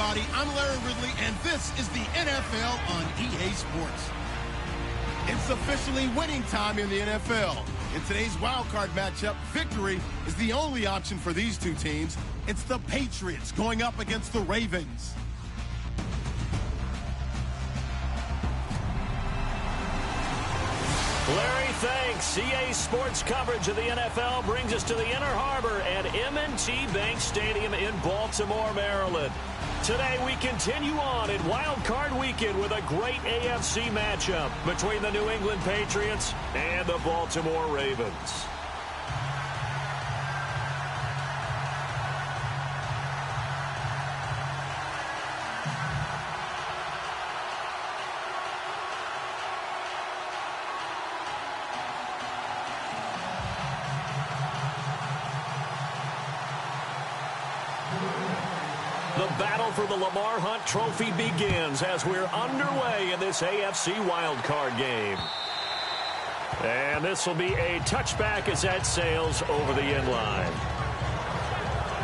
everybody. I'm Larry Ridley, and this is the NFL on EA Sports. It's officially winning time in the NFL. In today's Wildcard matchup, victory is the only option for these two teams. It's the Patriots going up against the Ravens. Larry, thanks. EA Sports coverage of the NFL brings us to the Inner Harbor at M&T Bank Stadium in Baltimore, Maryland. Today we continue on in Wild Card Weekend with a great AFC matchup between the New England Patriots and the Baltimore Ravens. The battle for the Lamar Hunt Trophy begins as we're underway in this AFC wildcard game. And this will be a touchback as that sails over the end line.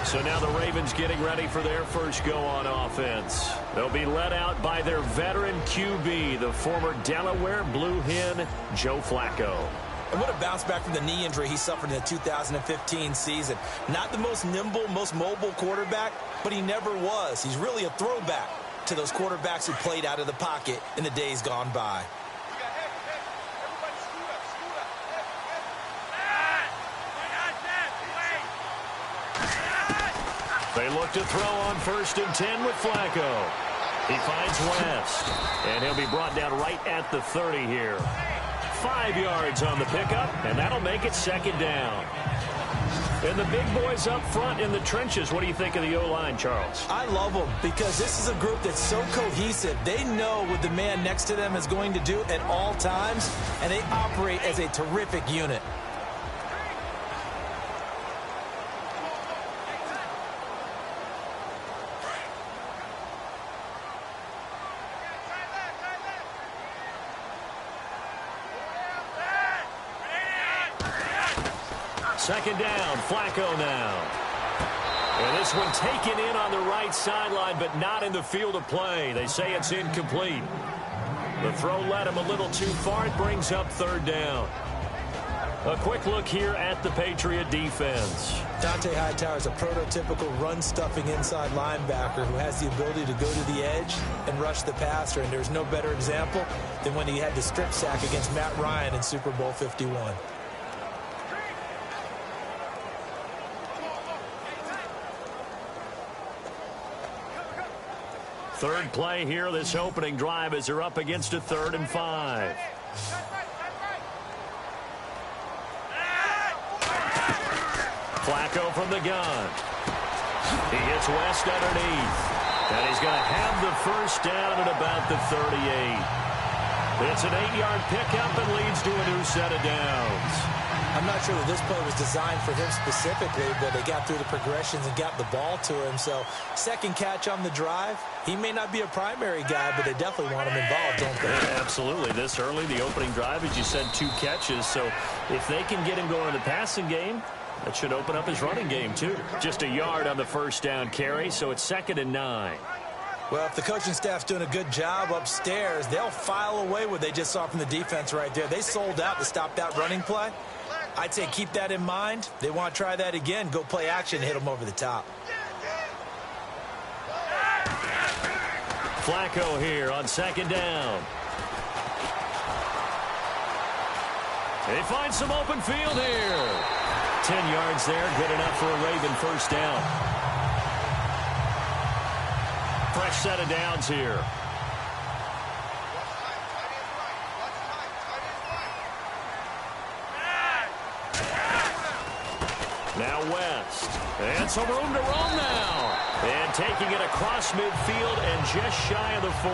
So now the Ravens getting ready for their first go on offense. They'll be led out by their veteran QB, the former Delaware Blue Hen, Joe Flacco. And what a bounce back from the knee injury he suffered in the 2015 season. Not the most nimble, most mobile quarterback, but he never was. He's really a throwback to those quarterbacks who played out of the pocket in the days gone by. They look to throw on 1st and 10 with Flacco. He finds West, and he'll be brought down right at the 30 here. 5 yards on the pickup, and that'll make it 2nd down. And the big boys up front in the trenches. What do you think of the O-line, Charles? I love them because this is a group that's so cohesive. They know what the man next to them is going to do at all times, and they operate as a terrific unit. Second down, Flacco now. And this one taken in on the right sideline, but not in the field of play. They say it's incomplete. The throw led him a little too far. It brings up 3rd down. A quick look here at the Patriot defense. Dante Hightower is a prototypical run-stuffing inside linebacker who has the ability to go to the edge and rush the passer. And there's no better example than when he had the strip sack against Matt Ryan in Super Bowl 51. Third play here, this opening drive, as they're up against a 3rd and 5. Flacco from the gun. He hits West underneath. And he's going to have the 1st down at about the 38. It's an 8-yard pickup and leads to a new set of downs. I'm not sure that this play was designed for him specifically, but they got through the progressions and got the ball to him. So, 2nd catch on the drive. He may not be a primary guy, but they definitely want him involved, don't they? Yeah, absolutely. This early, the opening drive, as you said, 2 catches. So, if they can get him going in the passing game, that should open up his running game, too. Just a yard on the 1st down carry, so it's 2nd and 9. Well, if the coaching staff's doing a good job upstairs, they'll file away what they just saw from the defense right there. They sold out to stop that running play. I'd say keep that in mind. They want to try that again. Go play action, hit them over the top. Flacco here on 2nd down. They find some open field here. 10 yards there, good enough for a Raven 1st down. Fresh set of downs here. Now West. And some room to roam now. And taking it across midfield and just shy of the 40.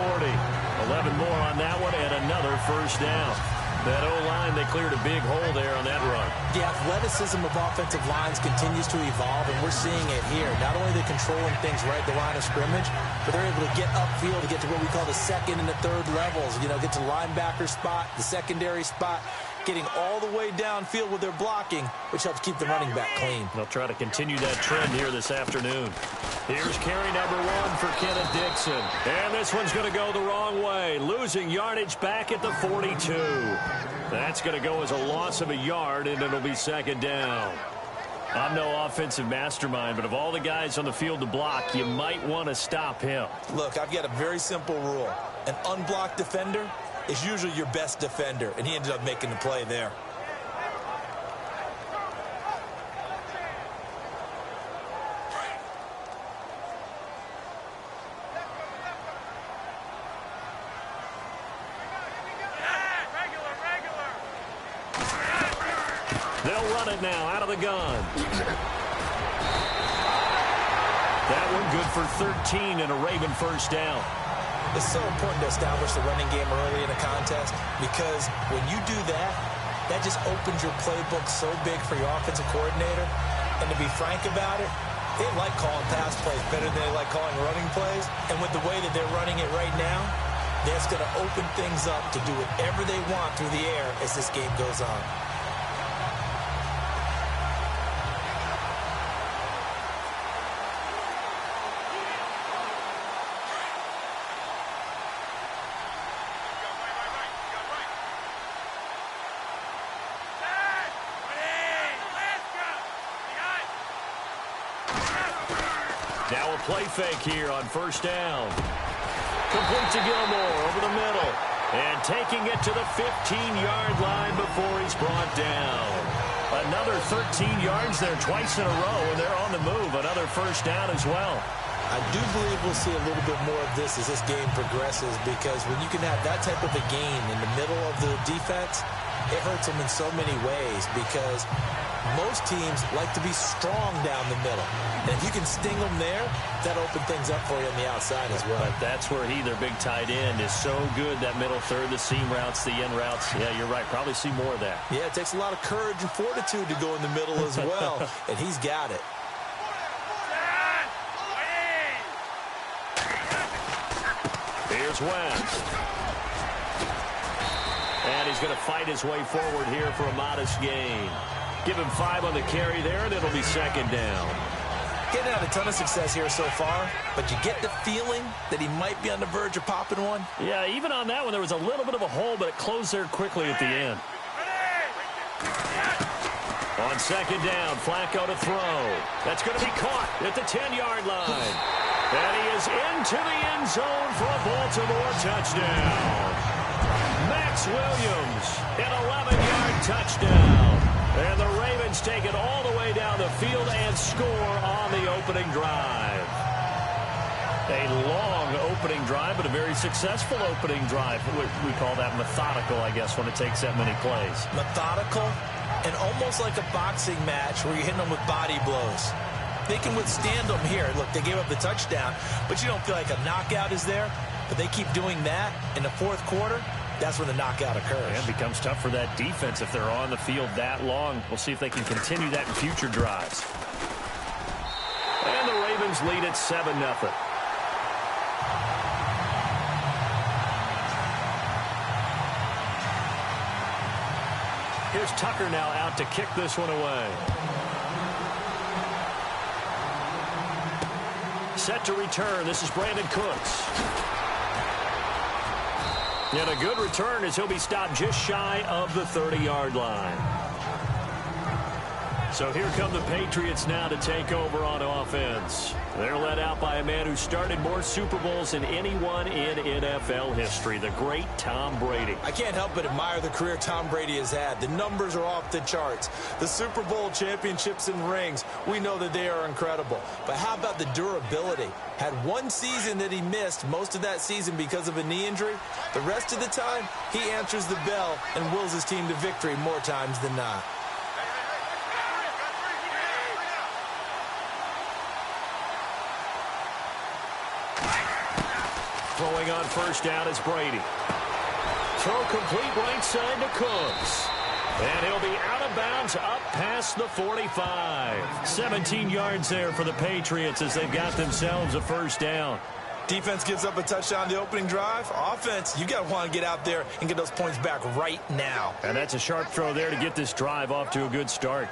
11 more on that one and another 1st down. That O-line, they cleared a big hole there on that run. The athleticism of offensive lines continues to evolve, and we're seeing it here. Not only are they controlling things right at the line of scrimmage, but they're able to get upfield to get to what we call the 2nd and the 3rd levels. You know, get to the linebacker spot, the secondary spot, getting all the way downfield with their blocking, which helps keep the running back clean. They'll try to continue that trend here this afternoon. Here's carry number 1 for Kenneth Dixon. And this one's going to go the wrong way, losing yardage back at the 42. That's going to go as a loss of a yard, and it'll be second down. I'm no offensive mastermind, but of all the guys on the field to block, you might want to stop him. Look, I've got a very simple rule. An unblocked defender is usually your best defender, and he ended up making the play there. They'll run it now out of the gun. That one good for 13 and a Raven first down. It's so important to establish the running game early in a contest because when you do that, that just opens your playbook so big for your offensive coordinator. And to be frank about it, they like calling pass plays better than they like calling running plays. And with the way that they're running it right now, that's going to open things up to do whatever they want through the air as this game goes on. Now a play fake here on first down. Complete to Gilmore over the middle. And taking it to the 15-yard line before he's brought down. Another 13 yards there twice in a row, and they're on the move. Another first down as well. I do believe we'll see a little bit more of this as this game progresses because when you can have that type of a gain in the middle of the defense, it hurts them in so many ways because most teams like to be strong down the middle. And if you can sting them there, that'll open things up for you on the outside as well. But that's where their big tight end, is so good, that middle third, the seam routes, the end routes. Yeah, you're right. Probably see more of that. Yeah, it takes a lot of courage and fortitude to go in the middle as well, and he's got it. Here's West. And he's going to fight his way forward here for a modest gain. Give him 5 on the carry there, and it'll be second down. Getting out a ton of success here so far, but you get the feeling that he might be on the verge of popping one. Yeah, even on that one, there was a little bit of a hole, but it closed there quickly at the end. On second down, Flacco to throw. That's going to be caught at the 10-yard line. And he is into the end zone for a Baltimore touchdown. Max Williams, an 11-yard touchdown. And the Ravens take it all the way down the field and score on the opening drive. A long opening drive, but a very successful opening drive. We call that methodical, I guess, when it takes that many plays. Methodical and almost like a boxing match where you're hitting them with body blows. They can withstand them here. Look, they gave up the touchdown, but you don't feel like a knockout is there. But they keep doing that in the fourth quarter. That's when the knockout occurs. And it becomes tough for that defense if they're on the field that long. We'll see if they can continue that in future drives. And the Ravens lead at 7-0. Here's Tucker now out to kick this one away. Set to return. This is Brandon Cooks. And a good return as he'll be stopped just shy of the 30-yard line. So here come the Patriots now to take over on offense. They're led out by a man who started more Super Bowls than anyone in NFL history, the great Tom Brady. I can't help but admire the career Tom Brady has had. The numbers are off the charts. The Super Bowl championships and rings, we know that they are incredible. But how about the durability? Had one season that he missed, most of that season because of a knee injury. The rest of the time, he answers the bell and wills his team to victory more times than not. Throwing on first down is Brady. Throw complete right side to Cooks. And he'll be out of bounds up past the 45. 17 yards there for the Patriots as they've got themselves a first down. Defense gives up a touchdown the opening drive. Offense, you got to want to get out there and get those points back right now. And that's a sharp throw there to get this drive off to a good start.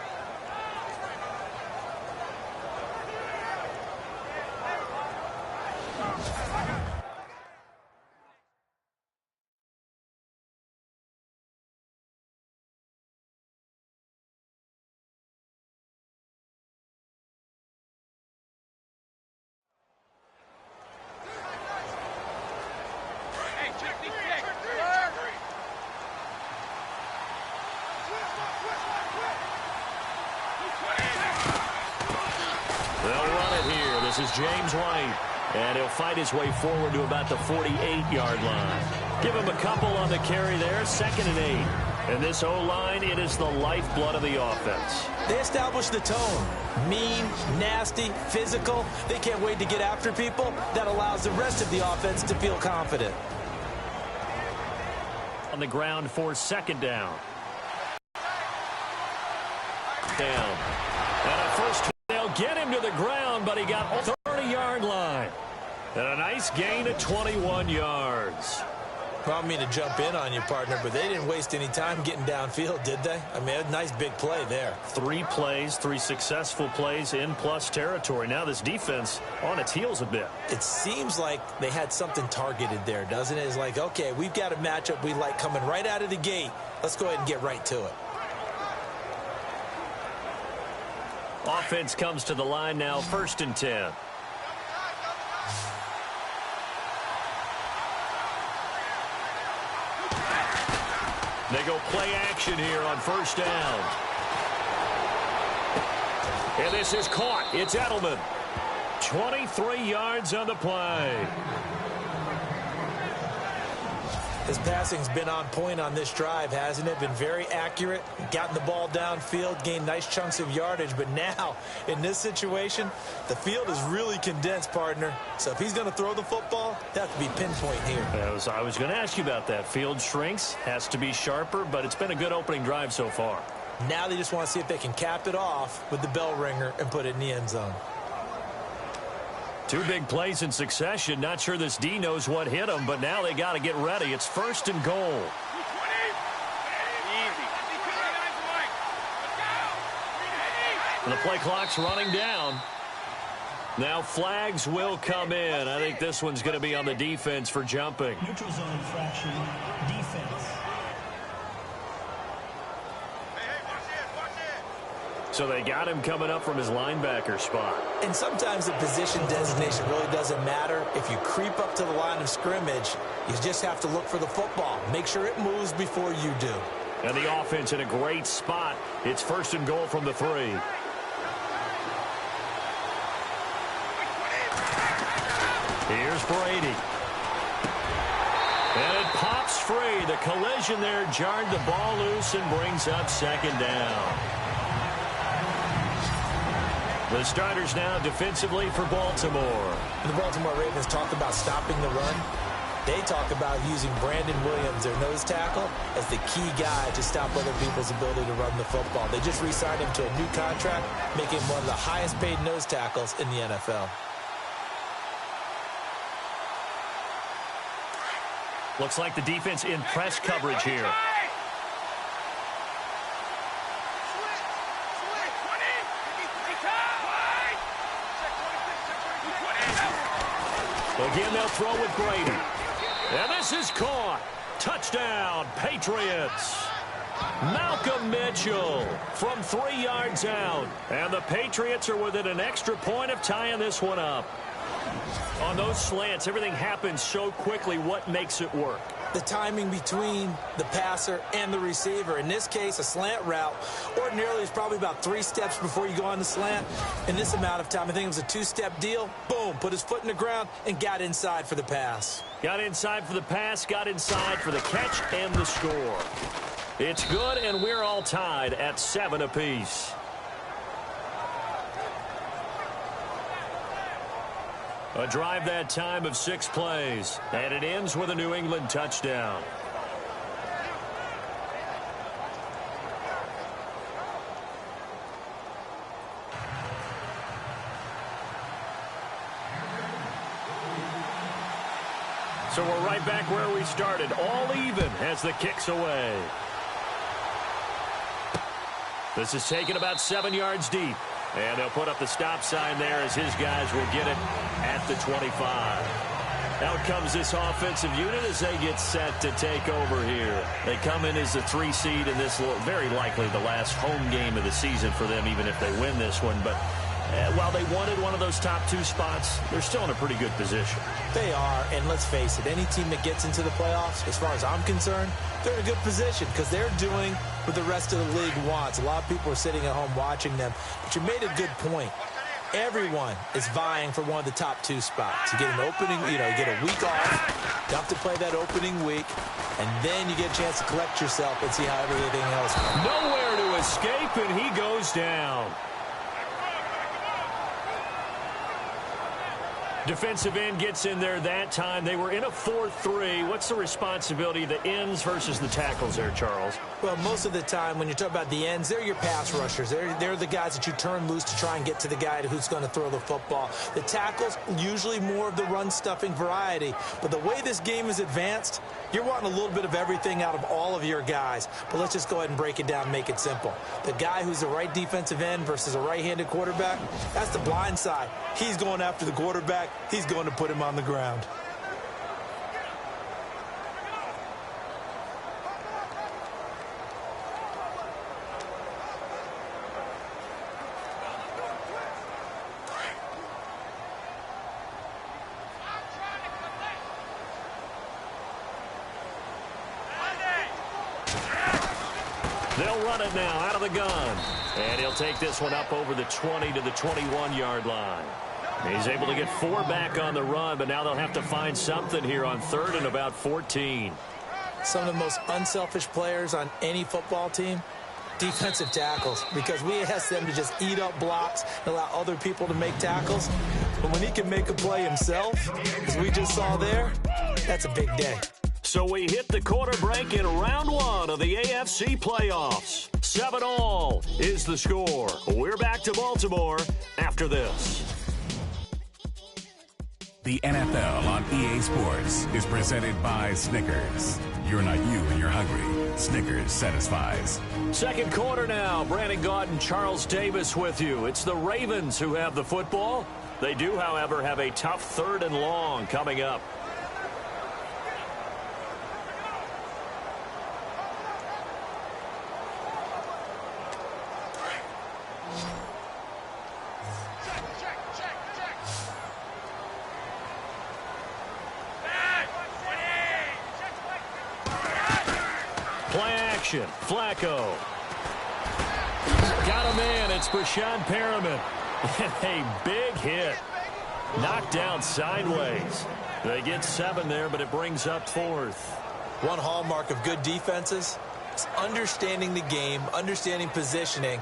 This is James White, and he'll fight his way forward to about the 48-yard line. Give him a couple on the carry there, 2nd and 8. And this O-line, it is the lifeblood of the offense. They establish the tone. Mean, nasty, physical. They can't wait to get after people. That allows the rest of the offense to feel confident. On the ground for 2nd down. Down. And a first. They'll get him to the ground, but he got 30-yard line. And a nice gain of 21 yards. I don't mean to jump in on you, partner, but they didn't waste any time getting downfield, did they? I mean, a nice big play there. 3 plays, 3 successful plays in plus territory. Now this defense on its heels a bit. It seems like they had something targeted there, doesn't it? It's like, okay, we've got a matchup we like coming right out of the gate. Let's go ahead and get right to it. Offense comes to the line now, 1st and 10. They go play action here on 1st down. And this is caught. It's Edelman. 23 yards on the play. His passing's been on point on this drive, hasn't it? Been very accurate, gotten the ball downfield, gained nice chunks of yardage. But now, in this situation, the field is really condensed, partner. So if he's going to throw the football, that has to be pinpoint here. I was going to ask you about that. Field shrinks, has to be sharper, but it's been a good opening drive so far. Now they just want to see if they can cap it off with the bell ringer and put it in the end zone. 2 big plays in succession. Not sure this D knows what hit him, but now they got to get ready. It's 1st and goal. And the play clock's running down. Now flags will come in. I think this one's going to be on the defense for jumping. Neutral zone infraction, defense. So they got him coming up from his linebacker spot. And sometimes the position designation really doesn't matter. If you creep up to the line of scrimmage, you just have to look for the football. Make sure it moves before you do. And the offense in a great spot. It's 1st and goal from the 3. Here's Brady. And it pops free. The collision there jarred the ball loose and brings up 2nd down. The starters now defensively for Baltimore. The Baltimore Ravens talk about stopping the run. They talk about using Brandon Williams, their nose tackle, as the key guy to stop other people's ability to run the football. They just re-signed him to a new contract, making him one of the highest paid nose tackles in the NFL. Looks like the defense in press coverage here. Again, they'll throw with Brady. And this is caught. Touchdown, Patriots. Malcolm Mitchell from 3 yards out. And the Patriots are within an extra point of tying this one up. On those slants, everything happens so quickly. What makes it work? The timing between the passer and the receiver. In this case, a slant route ordinarily is probably about 3 steps before you go on the slant. In this amount of time, I think it was a 2-step deal. Boom, put his foot in the ground and got inside for the pass. Got inside for the pass, got inside for the catch and the score. It's good, and we're all tied at 7 apiece. A drive that time of 6 plays, and it ends with a New England touchdown. So we're right back where we started, all even as the kick's away. This is taken about 7 yards deep. And they'll put up the stop sign there as his guys will get it at the 25. Out comes this offensive unit as they get set to take over here. They come in as the 3 seed, and this will very likely the last home game of the season for them, even if they win this one. But while they wanted one of those top 2 spots, they're still in a pretty good position. They are, and let's face it, any team that gets into the playoffs, as far as I'm concerned, they're in a good position because they're doing what the rest of the league wants. A lot of people are sitting at home watching them, but you made a good point. Everyone is vying for one of the top 2 spots. You get an opening, you get a week off, you have to play that opening week, and then you get a chance to collect yourself and see how everything else goes. Nowhere to escape, and he goes down. Defensive end gets in there that time. They were in a 4-3. What's the responsibility of the ends versus the tackles there, Charles? Well, most of the time when you talk about the ends, they're your pass rushers. They're the guys that you turn loose to try and get to the guy who's going to throw the football. The tackles, usually more of the run-stuffing variety. But the way this game is advanced, you're wanting a little bit of everything out of all of your guys. But let's just go ahead and break it down and make it simple. The guy who's the right defensive end versus a right-handed quarterback, that's the blind side. He's going after the quarterback. He's going to put him on the ground. They'll run it now out of the gun. And he'll take this one up over the 20 to the 21-yard line. He's able to get 4 back on the run, but now they'll have to find something here on 3rd and about 14. Some of the most unselfish players on any football team, defensive tackles, because we ask them to just eat up blocks and allow other people to make tackles. But when he can make a play himself, as we just saw there, that's a big day. So we hit the quarter break in round 1 of the AFC playoffs. 7-all is the score. We're back to Baltimore after this. The NFL on EA Sports is presented by Snickers. You're not you when you're hungry. Snickers satisfies. Second quarter now. Brandon Gaudin and Charles Davis with you. It's the Ravens who have the football. They do, however, have a tough 3rd and long coming up. Flacco. Got him in. It's Brashad Perriman. A big hit. Knocked down sideways. They get 7 there, but it brings up 4th. One hallmark of good defenses is understanding the game, understanding positioning,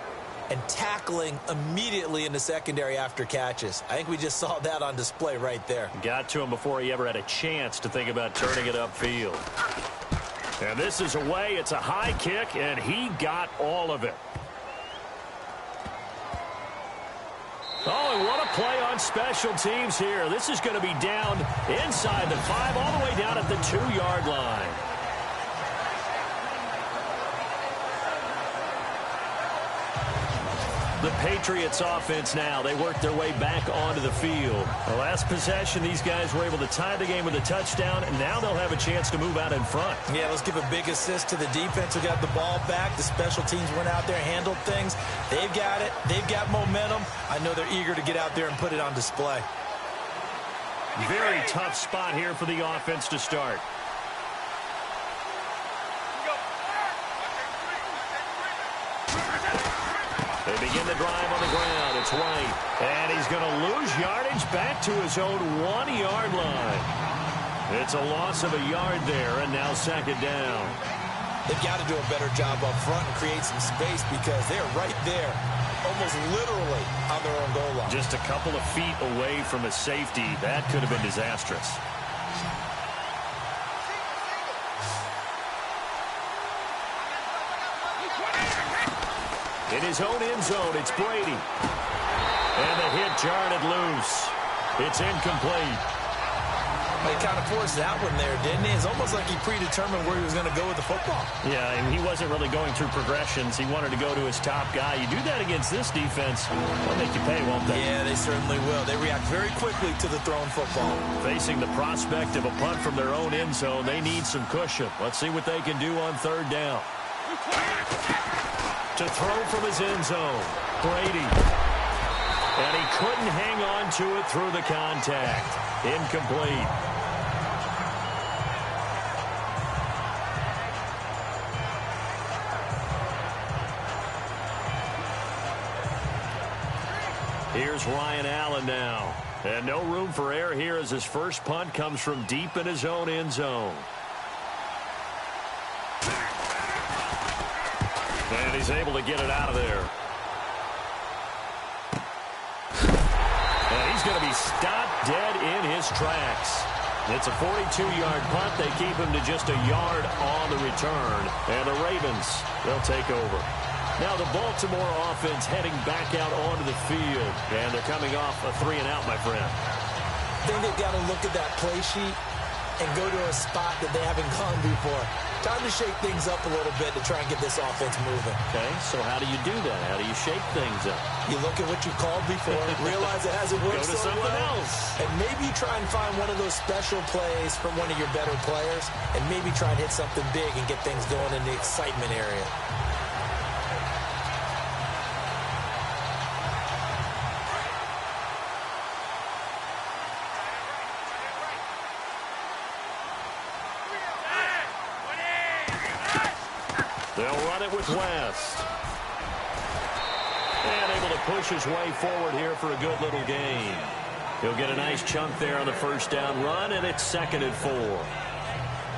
and tackling immediately in the secondary after catches. I think we just saw that on display right there. Got to him before he ever had a chance to think about turning it upfield. And this is away. It's a high kick, and he got all of it. Oh, and what a play on special teams here. This is going to be down inside the 5, all the way down at the 2-yard line. The Patriots offense now. They work their way back onto the field. The last possession, these guys were able to tie the game with a touchdown, and now they'll have a chance to move out in front. Yeah, let's give a big assist to the defense who got the ball back. The special teams went out there, handled things. They've got it. They've got momentum. I know they're eager to get out there and put it on display. Very tough spot here for the offense to start. They begin the drive on the ground. It's White. And he's going to lose yardage back to his own 1-yard line. It's a loss of a yard there, and now 2nd down. They've got to do a better job up front and create some space because they're right there, almost literally on their own goal line. Just a couple of feet away from a safety. That could have been disastrous. In his own end zone, it's Brady. And the hit jarred it loose. It's incomplete. He kind of forced that one there, didn't he? It's almost like he predetermined where he was going to go with the football. Yeah, and he wasn't really going through progressions. He wanted to go to his top guy. You do that against this defense, they'll make you pay, won't they? Yeah, they certainly will. They react very quickly to the thrown football. Facing the prospect of a punt from their own end zone, they need some cushion. Let's see what they can do on third down. To throw from his end zone, Brady. And he couldn't hang on to it through the contact. Incomplete. Here's Ryan Allen now. And no room for error here as his first punt comes from deep in his own end zone. And he's able to get it out of there. And he's going to be stopped dead in his tracks. It's a 42-yard punt. They keep him to just a yard on the return. And the Ravens, they'll take over. Now the Baltimore offense heading back out onto the field. And they're coming off a 3-and-out, my friend. I think they've got to look at that play sheet and go to a spot that they haven't gone before. Time to shake things up a little bit to try and get this offense moving. Okay, so how do you do that? How do you shake things up? You look at what you called before, realize it hasn't worked Go to so something well, else. and maybe try and find one of those special plays from one of your better players, and maybe try and hit something big and get things going in the excitement area. They'll run it with West. And able to push his way forward here for a good little gain. He'll get a nice chunk there on the first down run, and it's 2nd and 4.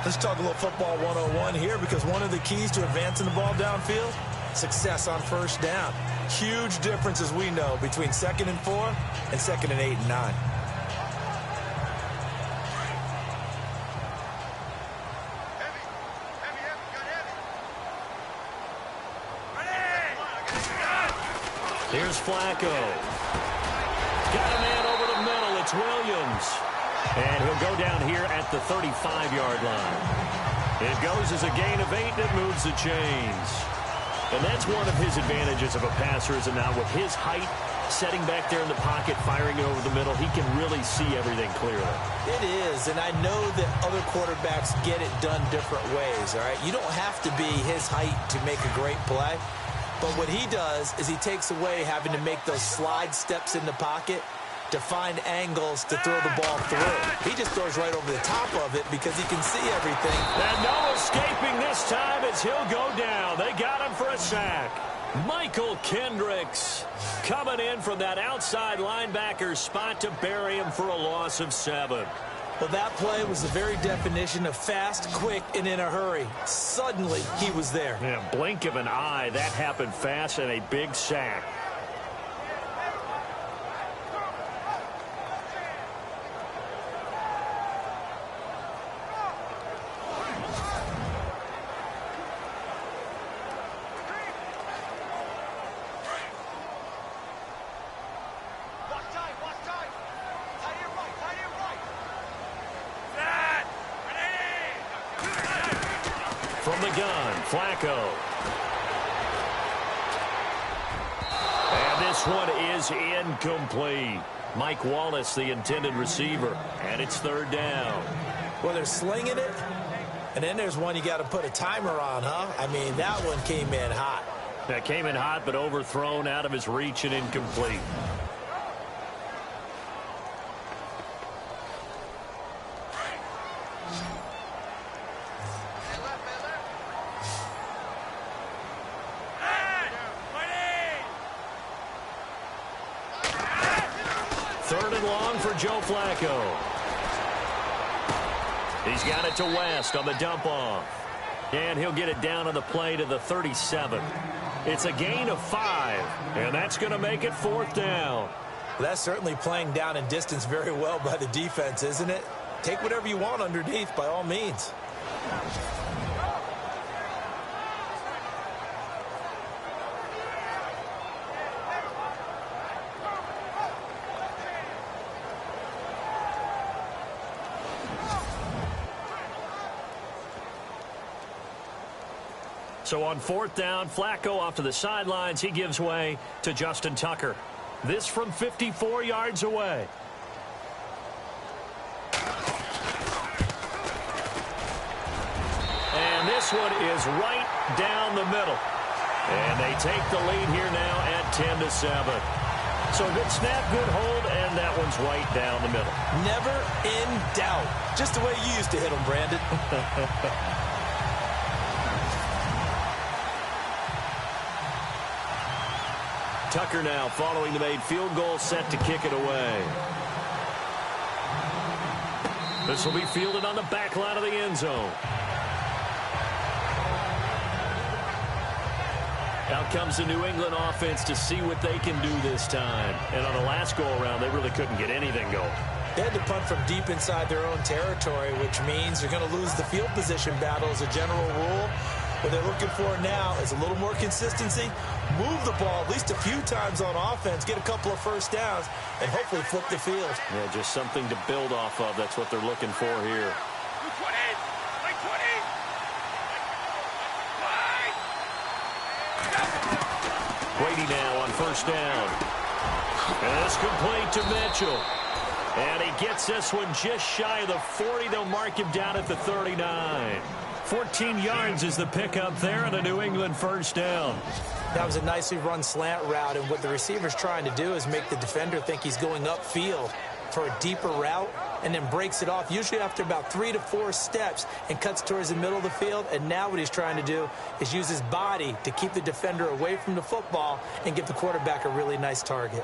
Let's talk a little football 101 here, because one of the keys to advancing the ball downfield, success on first down. Huge difference, as we know, between 2nd and 4 and 2nd and 8 and 9. Here's Flacco. Got a man over the middle. It's Williams. And he'll go down here at the 35-yard line. It goes as a gain of 8, and it moves the chains. And that's one of his advantages of a passer, is now with his height, setting back there in the pocket, firing it over the middle, he can really see everything clearly. It is, and I know that other quarterbacks get it done different ways, all right? You don't have to be his height to make a great play. But what he does is he takes away having to make those slide steps in the pocket to find angles to throw the ball through. He just throws right over the top of it because he can see everything. And no escaping this time as he'll go down. They got him for a sack. Michael Kendricks coming in from that outside linebacker spot to bury him for a loss of 7. Well, that play was the very definition of fast, quick, and in a hurry. Suddenly, he was there. Yeah, blink of an eye. That happened fast, and a big sack. From the gun, Flacco. And this one is incomplete. Mike Wallace, the intended receiver, and it's 3rd down. Well, they're slinging it, and then there's one you got to put a timer on, huh? I mean, that one came in hot. That came in hot, but overthrown, out of his reach, and incomplete. Joe Flacco. He's got it to West on the dump off. And he'll get it down on the play to the 37. It's a gain of 5, and that's going to make it 4th down. Well, that's certainly playing down and distance very well by the defense, isn't it? Take whatever you want underneath, by all means. So on 4th down, Flacco off to the sidelines. He gives way to Justin Tucker. This from 54 yards away. And this one is right down the middle. And they take the lead here now at 10-7. So good snap, good hold, and that one's right down the middle. Never in doubt. Just the way you used to hit them, Brandon. Tucker now following the made field goal, set to kick it away. This will be fielded on the back line of the end zone. Out comes the New England offense to see what they can do this time. And on the last go-around, they really couldn't get anything going. They had to punt from deep inside their own territory, which means you're going to lose the field position battle as a general rule. What they're looking for now is a little more consistency, move the ball at least a few times on offense, get a couple of first downs, and hopefully flip the field. Yeah, just something to build off of. That's what they're looking for here. Brady now on 1st down. And it's complete to Mitchell. And he gets this one just shy of the 40. They'll mark him down at the 39. 14 yards is the pickup there and a New England 1st down. That was a nicely run slant route, and what the receiver's trying to do is make the defender think he's going upfield for a deeper route and then breaks it off, usually after about 3 to 4 steps, and cuts towards the middle of the field. And now what he's trying to do is use his body to keep the defender away from the football and give the quarterback a really nice target.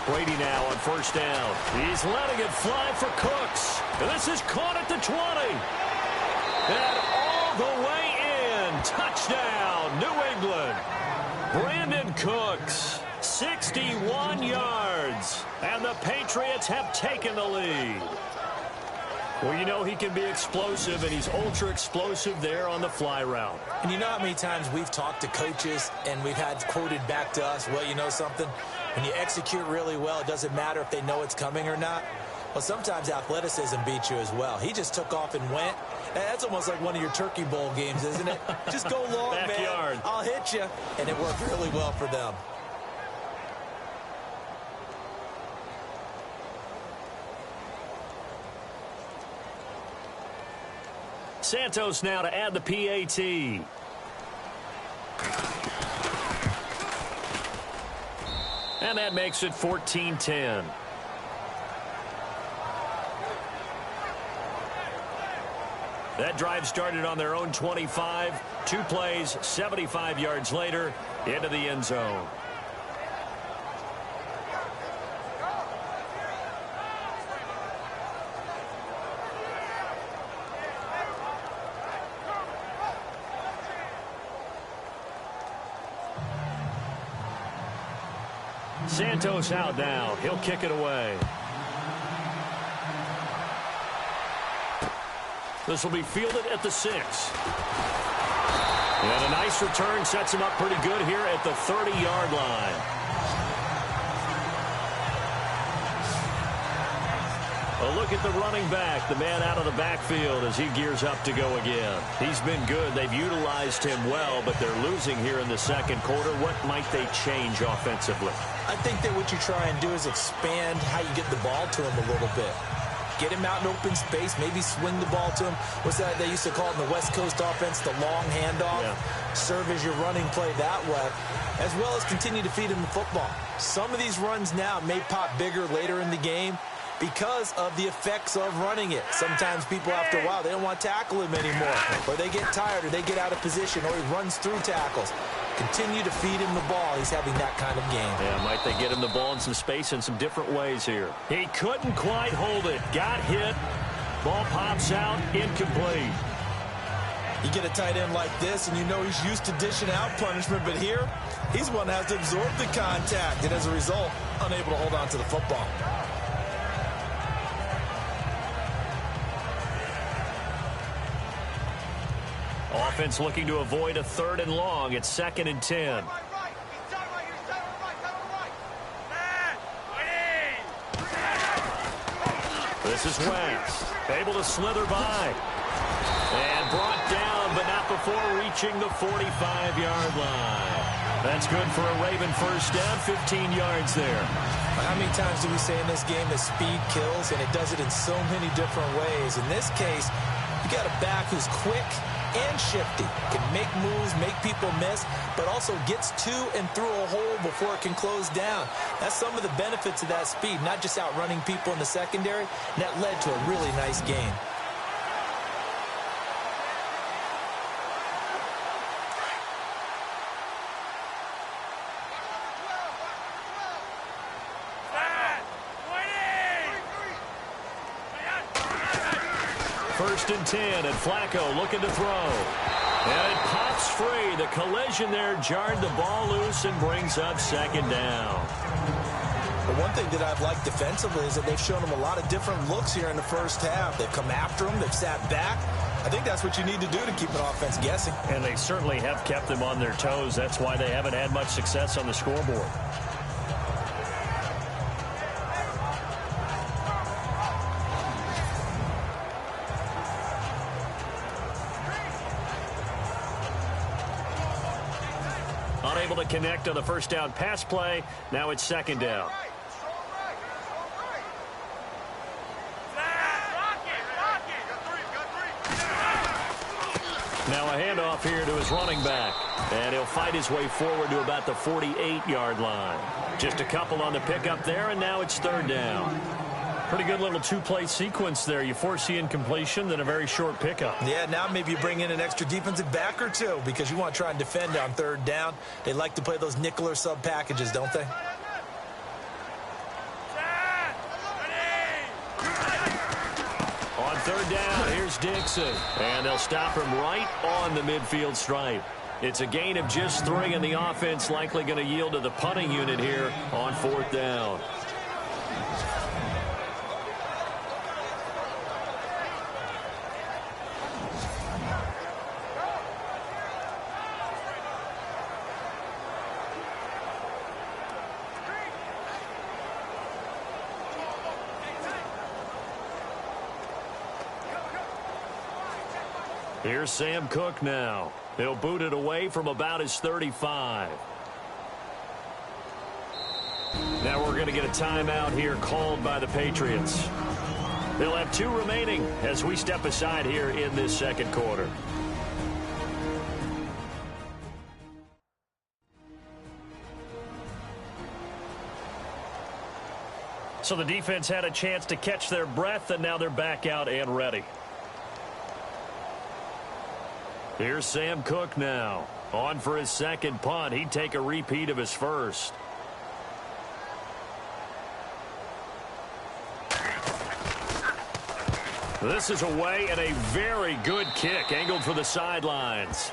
Brady now on 1st down. He's letting it fly for Cooks. And this is caught at the 20. And all the way in. Touchdown, New England. Brandon Cooks, 61 yards. And the Patriots have taken the lead. Well, you know he can be explosive, and he's ultra explosive there on the fly route. And you know how many times we've talked to coaches and we've had quoted back to us, well, you know something? When you execute really well, it doesn't matter if they know it's coming or not. Well, sometimes athleticism beats you as well. He just took off and went. That's almost like one of your Turkey Bowl games, isn't it? Just go long, Backyard. man. I'll hit you. And it worked really well for them. Santos now to add the PAT. And that makes it 14-10. That drive started on their own 25. 2 plays, 75 yards later, into the end zone. Santos out now. He'll kick it away. This will be fielded at the 6. And a nice return sets him up pretty good here at the 30-yard line. A look at the running back, the man out of the backfield as he gears up to go again. He's been good. They've utilized him well, but they're losing here in the second quarter. What might they change offensively? I think that what you try and do is expand how you get the ball to him a little bit. Get him out in open space, maybe swing the ball to him. What's that they used to call it in the West Coast offense, the long handoff? Yeah. Serve as your running play that way, as well as continue to feed him the football. Some of these runs now may pop bigger later in the game because of the effects of running it. Sometimes people, after a while, they don't want to tackle him anymore, or they get tired, or they get out of position, or he runs through tackles. Continue to feed him the ball. He's having that kind of game. Yeah, might they get him the ball in some space in some different ways here. He couldn't quite hold it. Got hit. Ball pops out. Incomplete. You get a tight end like this, and you know he's used to dishing out punishment, but here, he's one that has to absorb the contact, and as a result, unable to hold on to the football. Offense looking to avoid a 3rd and long. It's 2nd and 10. This is West, able to slither by. And brought down, but not before reaching the 45-yard line. That's good for a Raven first down, 15 yards there. How many times do we say in this game that speed kills, and it does it in so many different ways? In this case, you got a back who's quick and shifty, can make moves, make people miss, but also gets to and through a hole before it can close down. That's some of the benefits of that speed, not just outrunning people in the secondary, and that led to a really nice game. First and 10, and Flacco looking to throw. And it pops free. The collision there jarred the ball loose and brings up 2nd down. The one thing that I've liked defensively is that they've shown them a lot of different looks here in the first half. They've come after them. They've sat back. I think that's what you need to do to keep an offense guessing. And they certainly have kept them on their toes. That's why they haven't had much success on the scoreboard. Unable to connect on the first down pass play. Now it's 2nd down. Now a handoff here to his running back. And he'll fight his way forward to about the 48-yard line. Just a couple on the pickup there, and now it's 3rd down. Pretty good little 2-play sequence there. You force the incompletion, then a very short pickup. Yeah, now maybe you bring in an extra defensive back or two because you want to try and defend on 3rd down. They like to play those nickel or sub packages, don't they? On 3rd down, here's Dixon. And they'll stop him right on the midfield stripe. It's a gain of just 3, and the offense likely going to yield to the punting unit here on 4th down. Here's Sam Cook now. He'll boot it away from about his 35. Now we're going to get a timeout here called by the Patriots. They'll have 2 remaining as we step aside here in this 2nd quarter. So the defense had a chance to catch their breath, and now they're back out and ready. Here's Sam Cook now. On for his 2nd punt. He'd take a repeat of his first. This is away, and a very good kick angled for the sidelines.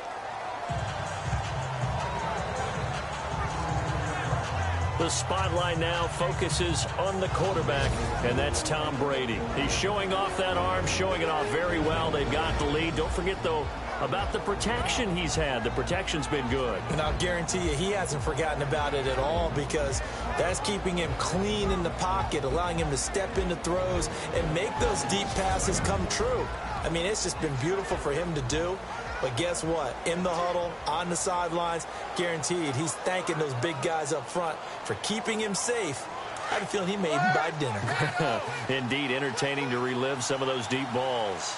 The spotlight now focuses on the quarterback, and that's Tom Brady. He's showing off that arm, showing it off very well. They've got the lead. Don't forget, though, about the protection he's had. The protection's been good. And I'll guarantee you he hasn't forgotten about it at all because that's keeping him clean in the pocket, allowing him to step into throws and make those deep passes come true. I mean, it's just been beautiful for him to do. But guess what? In the huddle, on the sidelines, guaranteed he's thanking those big guys up front for keeping him safe. I have a feeling he may even buy dinner. Indeed, entertaining to relive some of those deep balls.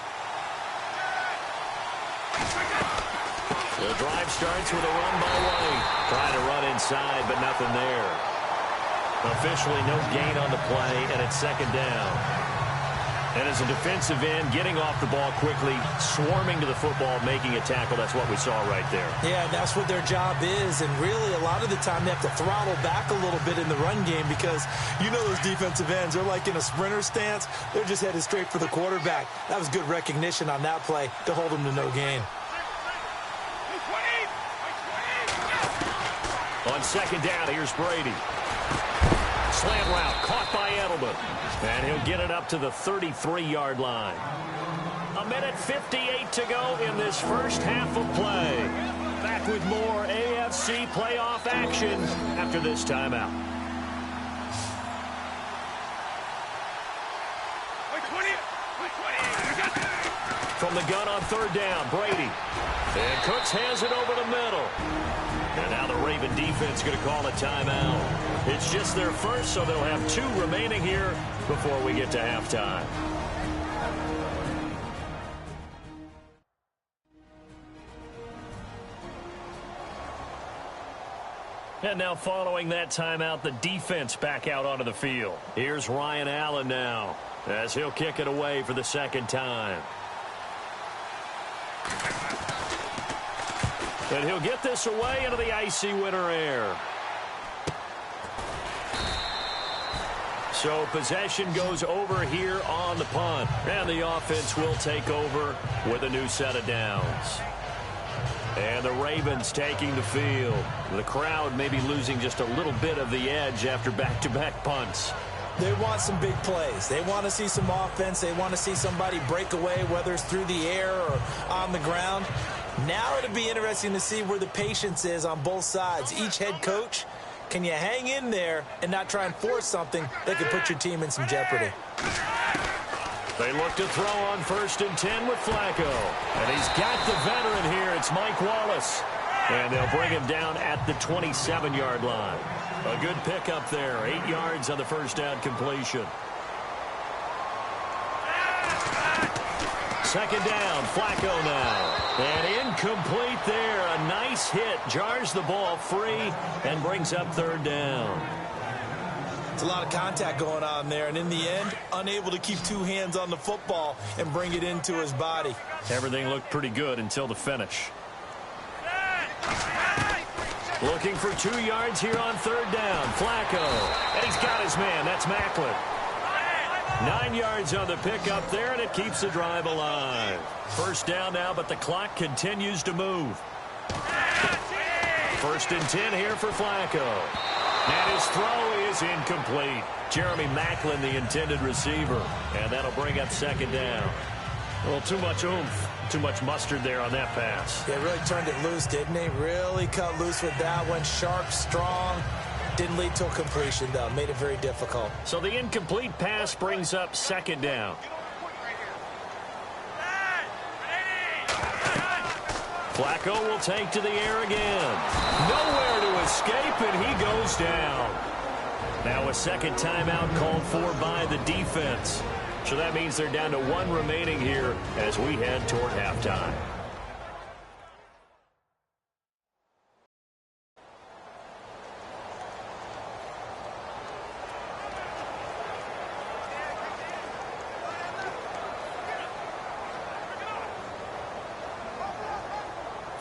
The drive starts with a run by White. Trying to run inside, but nothing there. Officially no gain on the play, and it's 2nd down. And as a defensive end, getting off the ball quickly, swarming to the football, making a tackle, that's what we saw right there. Yeah, that's what their job is, and really a lot of the time they have to throttle back a little bit in the run game because you know those defensive ends, they're like in a sprinter stance. They're just headed straight for the quarterback. That was good recognition on that play to hold them to no gain. On 2nd down, here's Brady. Slam route caught by Edelman. And he'll get it up to the 33-yard line. A minute 58 to go in this first half of play. Back with more AFC playoff action after this timeout. From the gun on third down, Brady. And Cooks has it over the middle. And now the Raven defense going to call a timeout. It's just their first, so they'll have 2 remaining here before we get to halftime. And now following that timeout, the defense back out onto the field. Here's Ryan Allen now as he'll kick it away for the second time. And he'll get this away into the icy winter air. So possession goes over here on the punt. And the offense will take over with a new set of downs. And the Ravens taking the field. The crowd maybe losing just a little bit of the edge after back-to-back punts. They want some big plays. They want to see some offense. They want to see somebody break away, whether it's through the air or on the ground. Now it'll be interesting to see where the patience is on both sides. Each head coach, can you hang in there and not try and force something that could put your team in some jeopardy? They look to throw on 1st and 10 with Flacco. And he's got the veteran here. It's Mike Wallace. And they'll bring him down at the 27-yard line. A good pickup there. 8 yards on the first down completion. Second down, Flacco now. And incomplete there. A nice hit. Jars the ball free and brings up third down. It's a lot of contact going on there, and in the end, unable to keep 2 hands on the football and bring it into his body. Everything looked pretty good until the finish. Looking for 2 yards here on third down. Flacco. And he's got his man. That's Macklin. 9 yards on the pickup there, and it keeps the drive alive. First down now, but the clock continues to move. 1st and 10 here for Flacco. And his throw is incomplete. Jeremy Macklin, the intended receiver. And that'll bring up second down. Well, too much oomph, too much mustard there on that pass. Yeah, really turned it loose, didn't he? Really cut loose with that one. Sharp, strong. Didn't lead to a completion, though. Made it very difficult. So the incomplete pass brings up second down. Flacco will take to the air again. Nowhere to escape, and he goes down. Now a second timeout called for by the defense. So that means they're down to 1 remaining here as we head toward halftime.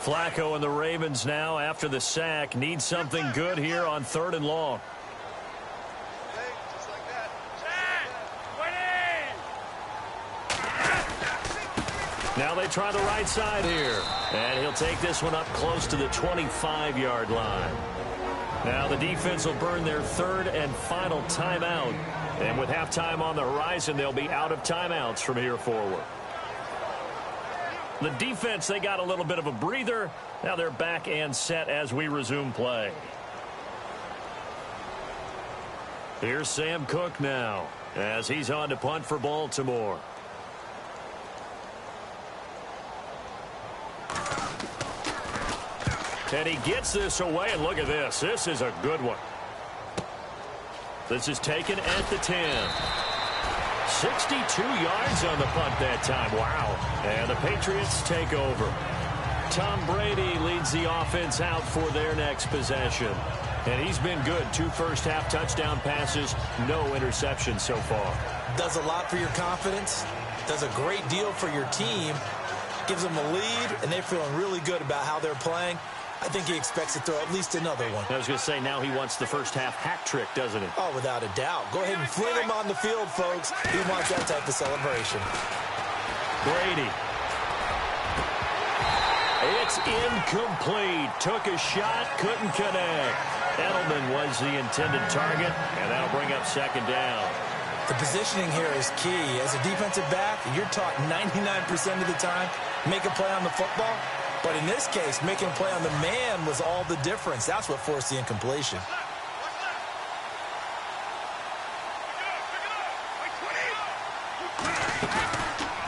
Flacco and the Ravens now, after the sack, need something good here on 3rd and long. Now they try the right side here. And he'll take this one up close to the 25-yard line. Now the defense will burn their 3rd and final timeout. And with halftime on the horizon, they'll be out of timeouts from here forward. The defense, they got a little bit of a breather. Now they're back and set as we resume play. Here's Sam Cook now as he's on to punt for Baltimore. And he gets this away, and look at this. This is a good one. This is taken at the 10. 62 yards on the punt that time. Wow. And the Patriots take over. Tom Brady leads the offense out for their next possession. And he's been good. 2 first-half touchdown passes, no interceptions so far. Does a lot for your confidence. Does a great deal for your team. Gives them a lead, and they're feeling really good about how they're playing. I think he expects to throw at least another one. I was going to say, now he wants the first-half hat trick, doesn't he? Oh, without a doubt. Go ahead and fling him on the field, folks. He wants that type of celebration. Brady. It's incomplete. Took a shot, couldn't connect. Edelman was the intended target, and that'll bring up second down. The positioning here is key. As a defensive back, you're taught 99% of the time, make a play on the football. But in this case, making a play on the man was all the difference. That's what forced the incompletion.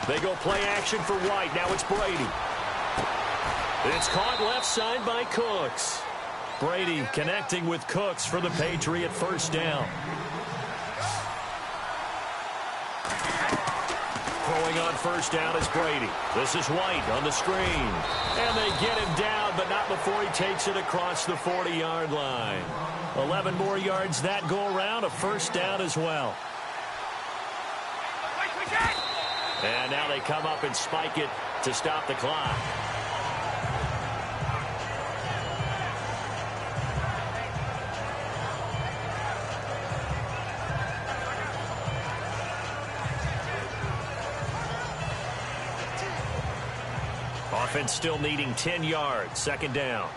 They go play action for White. Now it's Brady. It's caught left side by Cooks. Brady connecting with Cooks for the Patriot first down. Throwing on first down is Brady. This is White on the screen. And they get him down, but not before he takes it across the 40-yard line. 11 more yards that go around, a first down as well. And now they come up and spike it to stop the clock. Offense still needing 10 yards. Second down.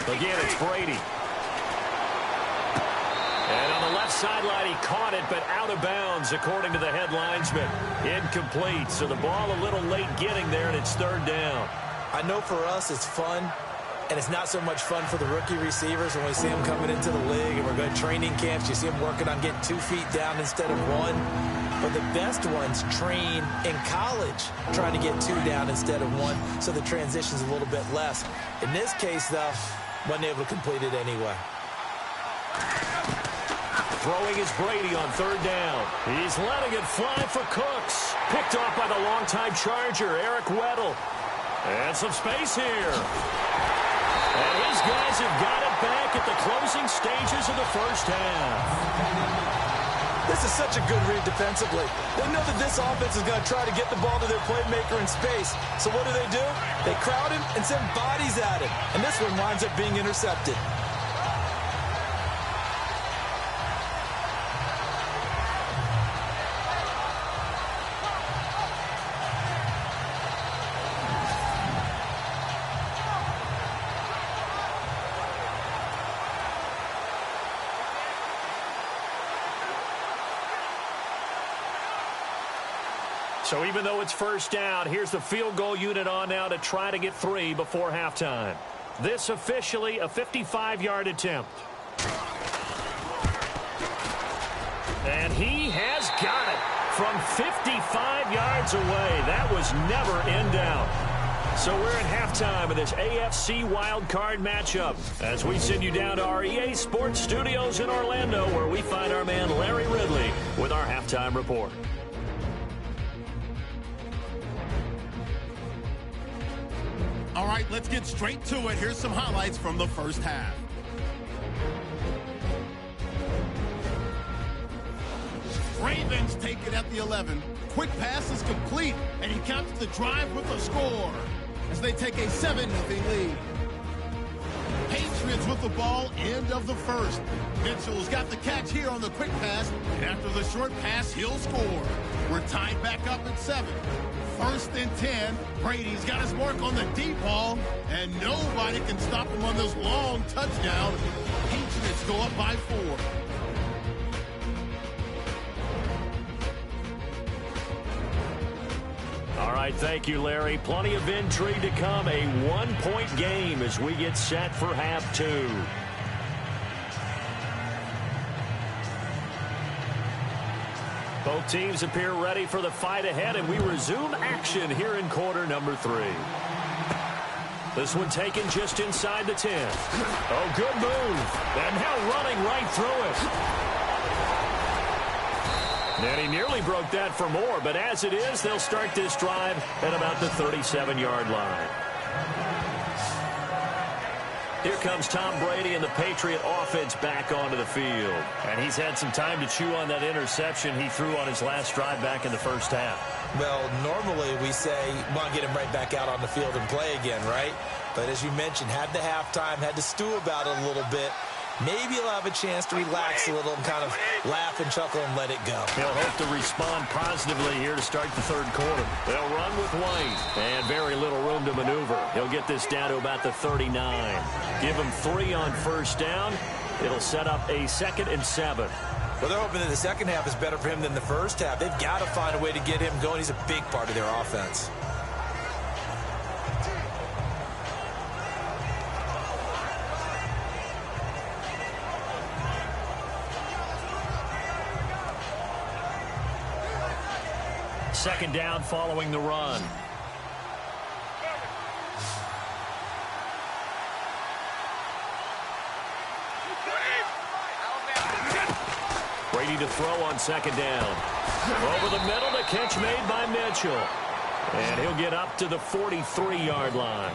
Again, it's Brady. And on the left sideline, he caught it, but out of bounds, according to the head linesman. Incomplete, so the ball a little late getting there, and it's third down. I know for us it's fun, and it's not so much fun for the rookie receivers when we see them coming into the league and we're going to training camps. You see them working on getting 2 feet down instead of 1. But the best ones train in college trying to get 2 down instead of 1, so the transition's a little bit less. In this case, though, wasn't able to complete it anyway. Throwing is Brady on third down. He's letting it fly for Cooks. Picked off by the longtime Charger, Eric Weddle. And some space here. And his guys have got it back at the closing stages of the first half. This is such a good read defensively. They know that this offense is going to try to get the ball to their playmaker in space. So what do? They crowd him and send bodies at him. And this one winds up being intercepted. So even though it's first down, here's the field goal unit on now to try to get 3 before halftime. This officially a 55-yard attempt. And he has got it from 55 yards away. That was never in doubt. So we're at halftime of this AFC Wildcard matchup as we send you down to our EA Sports Studios in Orlando, where we find our man Larry Ridley with our halftime report. All right, let's get straight to it. Here's some highlights from the first half. Ravens take it at the 11. Quick pass is complete, and he caps the drive with a score as they take a 7-0 lead. Patriots with the ball, end of the first. Mitchell's got the catch here on the quick pass, and after the short pass, he'll score. We're tied back up at 7. First and 10. Brady's got his mark on the deep ball, and nobody can stop him on this long touchdown. Patriots go up by 4. All right, thank you, Larry. Plenty of intrigue to come. A 1-point game as we get set for half 2. Both teams appear ready for the fight ahead, and we resume action here in quarter number 3. This one taken just inside the 10. Oh, good move. And now running right through it. And he nearly broke that for more, but as it is, they'll start this drive at about the 37-yard line. Here comes Tom Brady and the Patriot offense back onto the field. And he's had some time to chew on that interception he threw on his last drive back in the first half. Well, normally we say, want to get him right back out on the field and play again, right? But as you mentioned, had the halftime, had to stew about it a little bit. maybe he'll have a chance to relax a little and kind of laugh and chuckle and let it go. He'll hope to respond positively here to start the third quarter. They'll run with White, and very little room to maneuver. He'll get this down to about the 39. Give him 3 on first down. It'll set up a 2nd and 7. Well, they're hoping that the second half is better for him than the first half. They've got to find a way to get him going. He's a big part of their offense. Second down following the run. Brady to throw on second down. Over the middle, the catch made by Mitchell. And he'll get up to the 43-yard line.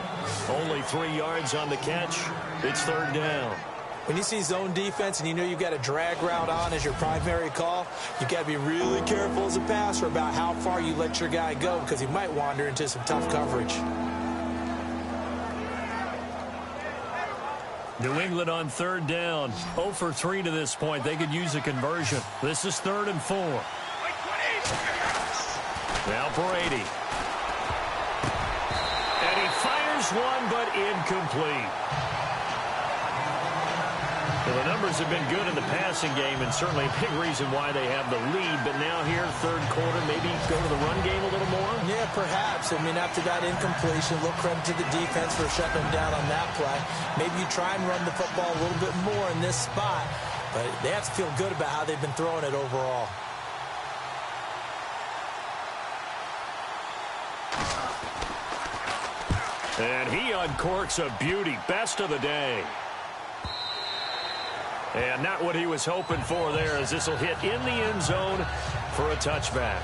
Only 3 yards on the catch. It's third down. When you see zone defense and you know you've got a drag route on as your primary call, you've got to be really careful as a passer about how far you let your guy go because he might wander into some tough coverage. New England on third down. 0 for 3 to this point. They could use a conversion. This is 3rd and 4. Now Brady. And he fires one, but incomplete. Well, the numbers have been good in the passing game and certainly a big reason why they have the lead. But now here, third quarter, maybe go to the run game a little more? Yeah, perhaps. I mean, after that incompletion, a little credit to the defense for shutting them down on that play. Maybe you try and run the football a little bit more in this spot. But they have to feel good about how they've been throwing it overall. And he uncorks a beauty. Best of the day. And not what he was hoping for there as this will hit in the end zone for a touchback.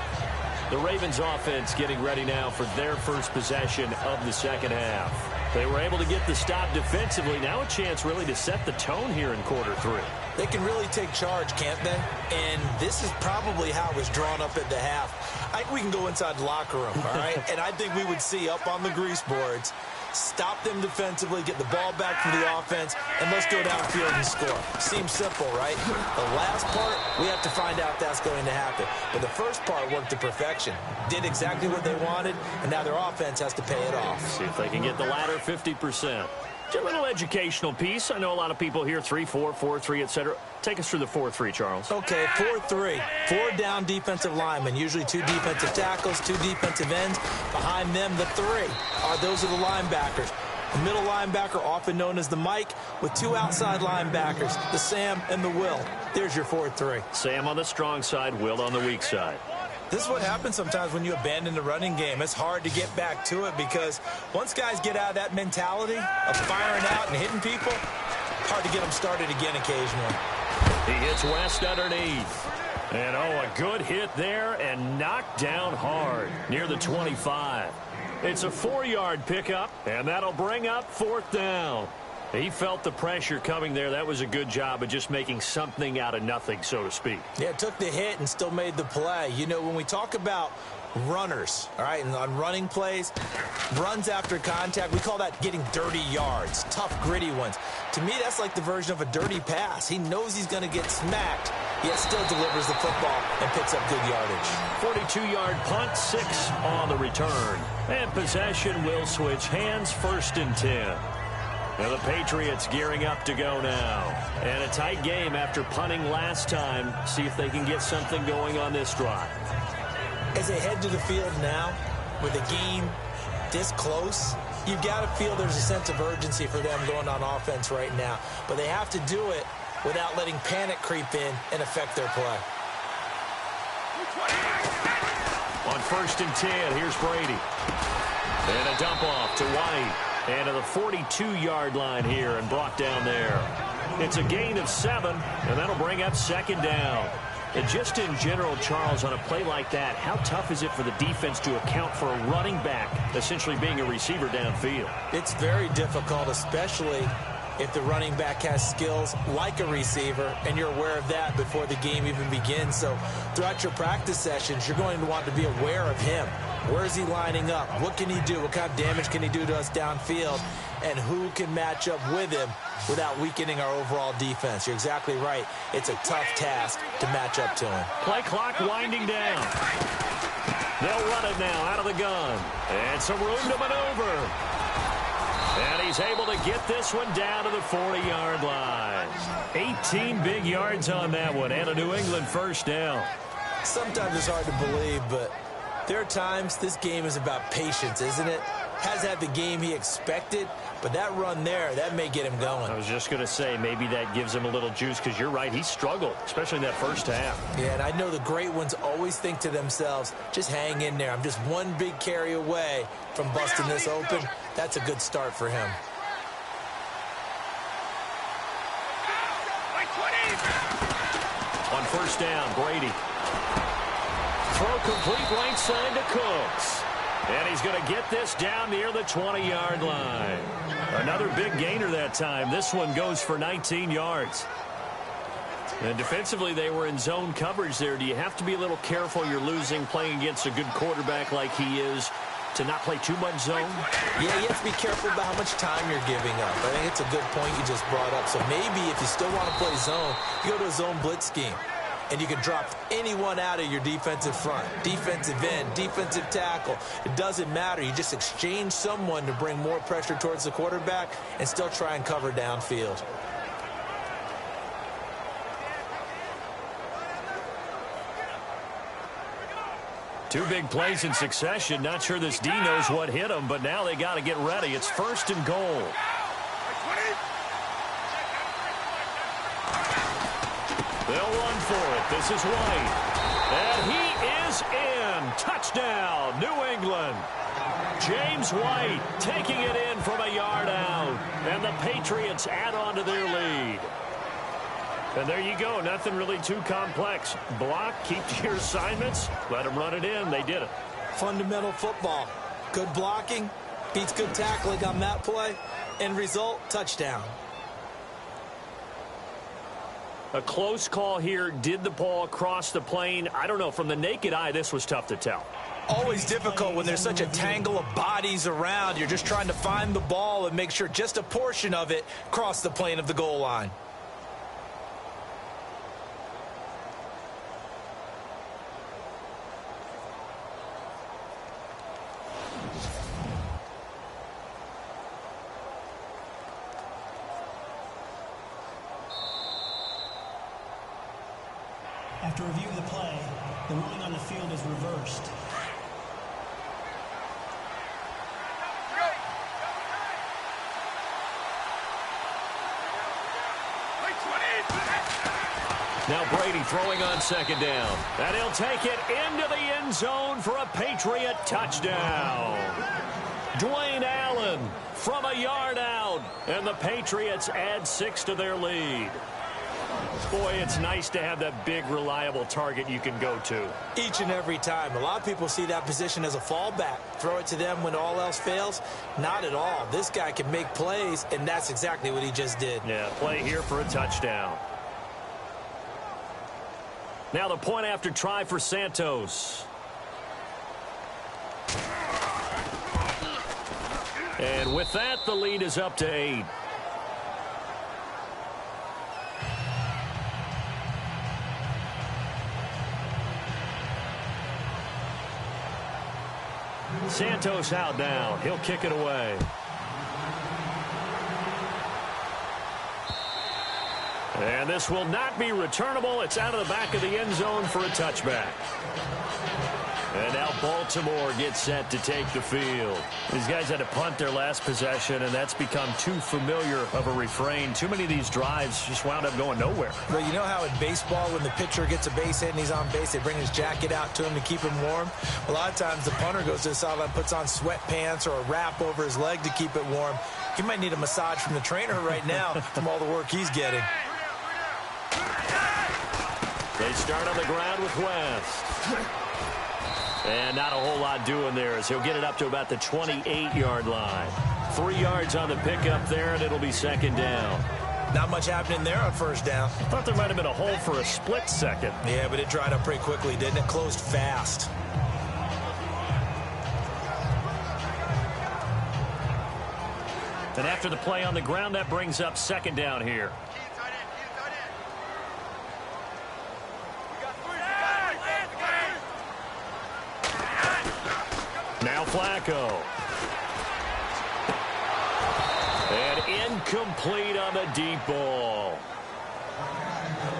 The Ravens offense getting ready now for their first possession of the second half. They were able to get the stop defensively. Now a chance really to set the tone here in quarter 3. They can really take charge, can't they? And this is probably how it was drawn up at the half. I think we can go inside the locker room, all right? And I think we would see up on the grease boards, stop them defensively, get the ball back from the offense, and let's go downfield and score. Seems simple, right? The last part, we have to find out if that's going to happen. But the first part worked to perfection. Did exactly what they wanted, and now their offense has to pay it off. See if they can get the latter 50%. A little educational piece. I know a lot of people here, 3-4, 4-3, etc. Take us through the 4-3, Charles. Okay, 4-3. 4 down defensive linemen, usually 2 defensive tackles, 2 defensive ends. Behind them, the 3 those are the linebackers. The middle linebacker, often known as the Mike, with 2 outside linebackers, the Sam and the Will. There's your 4-3. Sam on the strong side, Will on the weak side. This is what happens sometimes when you abandon the running game. It's hard to get back to it because once guys get out of that mentality of firing out and hitting people, hard to get them started again occasionally. He hits West underneath. And, a good hit there and knocked down hard near the 25. It's a 4-yard pickup, and that'll bring up 4th down. He felt the pressure coming there. That was a good job of just making something out of nothing, so to speak. Yeah, took the hit and still made the play. You know, when we talk about runners, all right, and on running plays, runs after contact, we call that getting dirty yards, tough, gritty ones. To me, that's like the version of a dirty pass. He knows he's going to get smacked, yet still delivers the football and picks up good yardage. 42-yard punt, 6 on the return. And possession will switch hands, 1st and 10. Now the Patriots gearing up to go now. And a tight game after punting last time. See if they can get something going on this drive. As they head to the field now, with a game this close, you've got to feel there's a sense of urgency for them going on offense right now. But they have to do it without letting panic creep in and affect their play. On 1st and 10, here's Brady. And a dump off to White. And to the 42-yard line here and brought down there. It's a gain of 7, and that'll bring up 2nd down. And just in general, Charles, on a play like that, how tough is it for the defense to account for a running back essentially being a receiver downfield? It's very difficult, especially if the running back has skills like a receiver, and you're aware of that before the game even begins. So throughout your practice sessions, you're going to want to be aware of him. Where is he lining up? What can he do? What kind of damage can he do to us downfield? and who can match up with him without weakening our overall defense. You're exactly right. It's a tough task to match up to him. Play clock winding down. They'll run it now out of the gun. And some room to maneuver. And he's able to get this one down to the 40-yard line. 18 big yards on that one, and a New England first down. Sometimes it's hard to believe, but there are times this game is about patience, isn't it? Has had the game he expected, but that run there, that may get him going. I was just going to say, maybe that gives him a little juice, because you're right, he struggled, especially in that first half. Yeah, and I know the great ones always think to themselves, just hang in there. I'm just one big carry away from busting this open. That's a good start for him. On first down, Brady. Throw complete right side to Cooks. And he's going to get this down near the 20-yard line. Another big gainer that time. This one goes for 19 yards. And defensively, they were in zone coverage there. Do you have to be a little careful you're losing playing against a good quarterback like he is to not play too much zone? Yeah, you have to be careful about how much time you're giving up. I think it's a good point you just brought up. So maybe if you still want to play zone, you go to a zone blitz scheme. And you can drop anyone out of your defensive front, defensive end, defensive tackle. It doesn't matter. You just exchange someone to bring more pressure towards the quarterback and still try and cover downfield. Two big plays in succession. Not sure this D knows what hit him, but now they got to get ready. It's first and goal. They'll run for it. This is White. And he is in. Touchdown, New England. James White taking it in from a yard out. And the Patriots add on to their lead. And there you go. Nothing really too complex. Block, keep to your assignments, let them run it in. They did it. Fundamental football. Good blocking beats good tackling on that play. End result, touchdown. A close call here. Did the ball cross the plane? I don't know. From the naked eye, this was tough to tell. Always difficult when there's such a tangle of bodies around. You're just trying to find the ball and make sure just a portion of it crossed the plane of the goal line. After review of the play, the ruling on the field is reversed. Now Brady throwing on second down. And he'll take it into the end zone for a Patriot touchdown. Dwayne Allen from a yard out. And the Patriots add 6 to their lead. Boy, it's nice to have that big, reliable target you can go to. Each and every time. A lot of people see that position as a fallback. Throw it to them when all else fails. Not at all. This guy can make plays, and that's exactly what he just did. Yeah, play here for a touchdown. Now the point after try for Santos. And with that, the lead is up to 8. Santos out now. He'll kick it away. And this will not be returnable. It's out of the back of the end zone for a touchback. And now Baltimore gets set to take the field. These guys had to punt their last possession, and that's become too familiar of a refrain. Too many of these drives just wound up going nowhere. Well, you know how in baseball, when the pitcher gets a base hit and he's on base, they bring his jacket out to him to keep him warm? A lot of times the punter goes to the sideline, puts on sweatpants or a wrap over his leg to keep it warm. He might need a massage from the trainer right now from all the work he's getting. They start on the ground with West. And not a whole lot doing there as he'll get it up to about the 28-yard line. 3 yards on the pickup there, and it'll be second down. Not much happening there on first down. I thought there might have been a hole for a split second. Yeah, but it dried up pretty quickly, didn't it? Closed fast. And after the play on the ground, that brings up second down here. Now Flacco. And incomplete on the deep ball.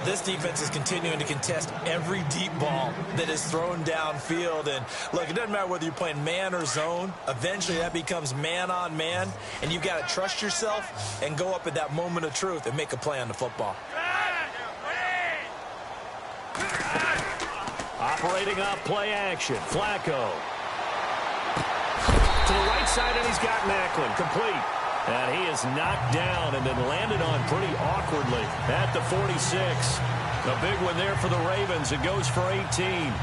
This defense is continuing to contest every deep ball that is thrown downfield. And, look, it doesn't matter whether you're playing man or zone. Eventually, that becomes man on man. And you've got to trust yourself and go up at that moment of truth and make a play on the football. Operating off play action. Flacco. To the right side, and he's got Macklin. Complete. And he is knocked down and then landed on pretty awkwardly at the 46. A big one there for the Ravens. It goes for 18.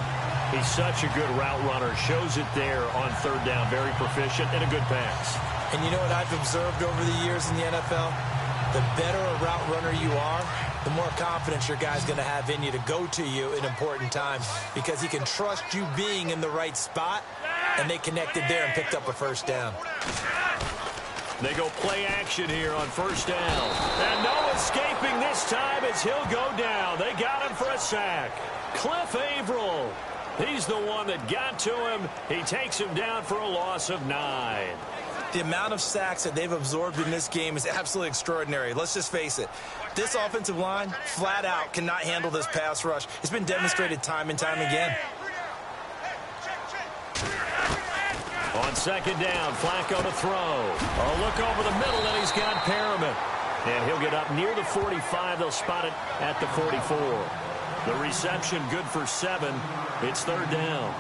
He's such a good route runner. Shows it there on third down. Very proficient and a good pass. And you know what I've observed over the years in the NFL? The better a route runner you are, the more confidence your guy's going to have in you to go to you in important times because he can trust you being in the right spot, and they connected there and picked up a first down. They go play action here on first down. And no escaping this time as he'll go down. They got him for a sack. Cliff Averill. He's the one that got to him. He takes him down for a loss of 9. The amount of sacks that they've absorbed in this game is absolutely extraordinary. Let's just face it. This offensive line, flat out, cannot handle this pass rush. It's been demonstrated time and time again. On second down, Flacco to throw. A look over the middle, and he's got Perriman. And he'll get up near the 45. They'll spot it at the 44. The reception good for 7. It's third down.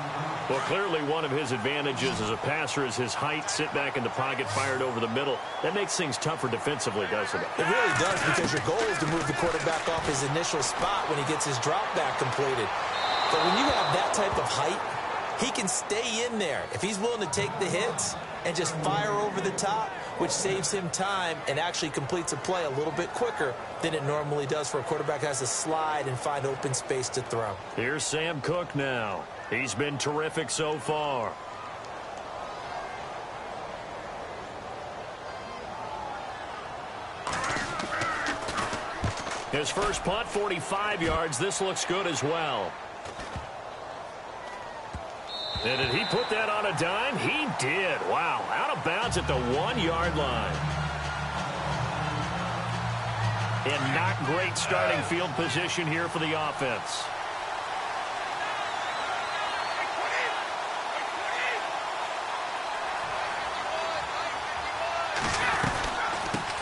Well, clearly one of his advantages as a passer is his height. Sit back in the pocket, fired over the middle. That makes things tougher defensively, doesn't it? It really does, because your goal is to move the quarterback off his initial spot when he gets his drop back completed. But when you have that type of height, he can stay in there if he's willing to take the hits and just fire over the top, which saves him time and actually completes a play a little bit quicker than it normally does for a quarterback who has to slide and find open space to throw. Here's Sam Cook now. He's been terrific so far. His first punt, 45 yards. This looks good as well. And did he put that on a dime? He did. Wow. Out of bounds at the 1-yard line. And not great starting field position here for the offense.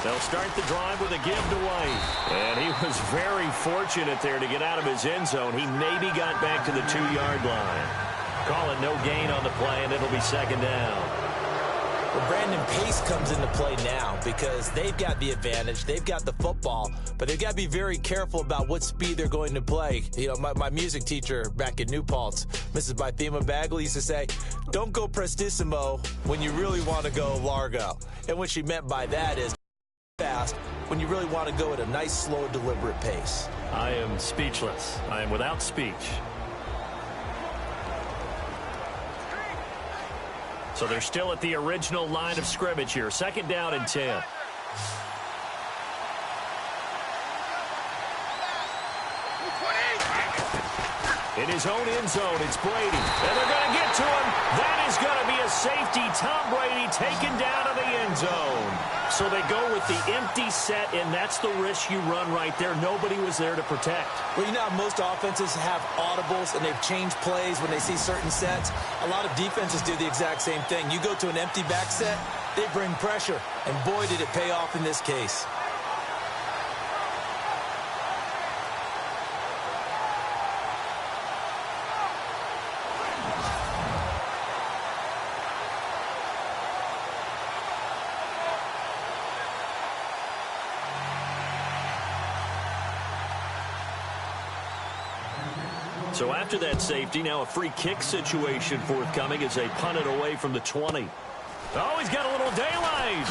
They'll start the drive with a give to White. And he was very fortunate there to get out of his end zone. He maybe got back to the 2-yard line. Call it no gain on the play, and it'll be second down. Well, Brandon, pace comes into play now because they've got the advantage. They've got the football, but they've got to be very careful about what speed they're going to play. You know, my music teacher back in New Paltz, Mrs. Bythema Bagley, used to say, don't go prestissimo when you really want to go largo. And what she meant by that is fast when you really want to go at a nice, slow, deliberate pace. I am speechless. I am without speech. So they're still at the original line of scrimmage here. Second down and 10. In his own end zone, it's Brady. And they're going to get to him. That is going to be a safety. Tom Brady taken down to the end zone. So they go with the empty set, and that's the risk you run right there. Nobody was there to protect. Well, you know how most offenses have audibles, and they've changed plays when they see certain sets. A lot of defenses do the exact same thing. You go to an empty back set, they bring pressure, and boy, did it pay off in this case. So after that safety, now a free kick situation forthcoming as they punt it away from the 20. Oh, he's got a little daylight.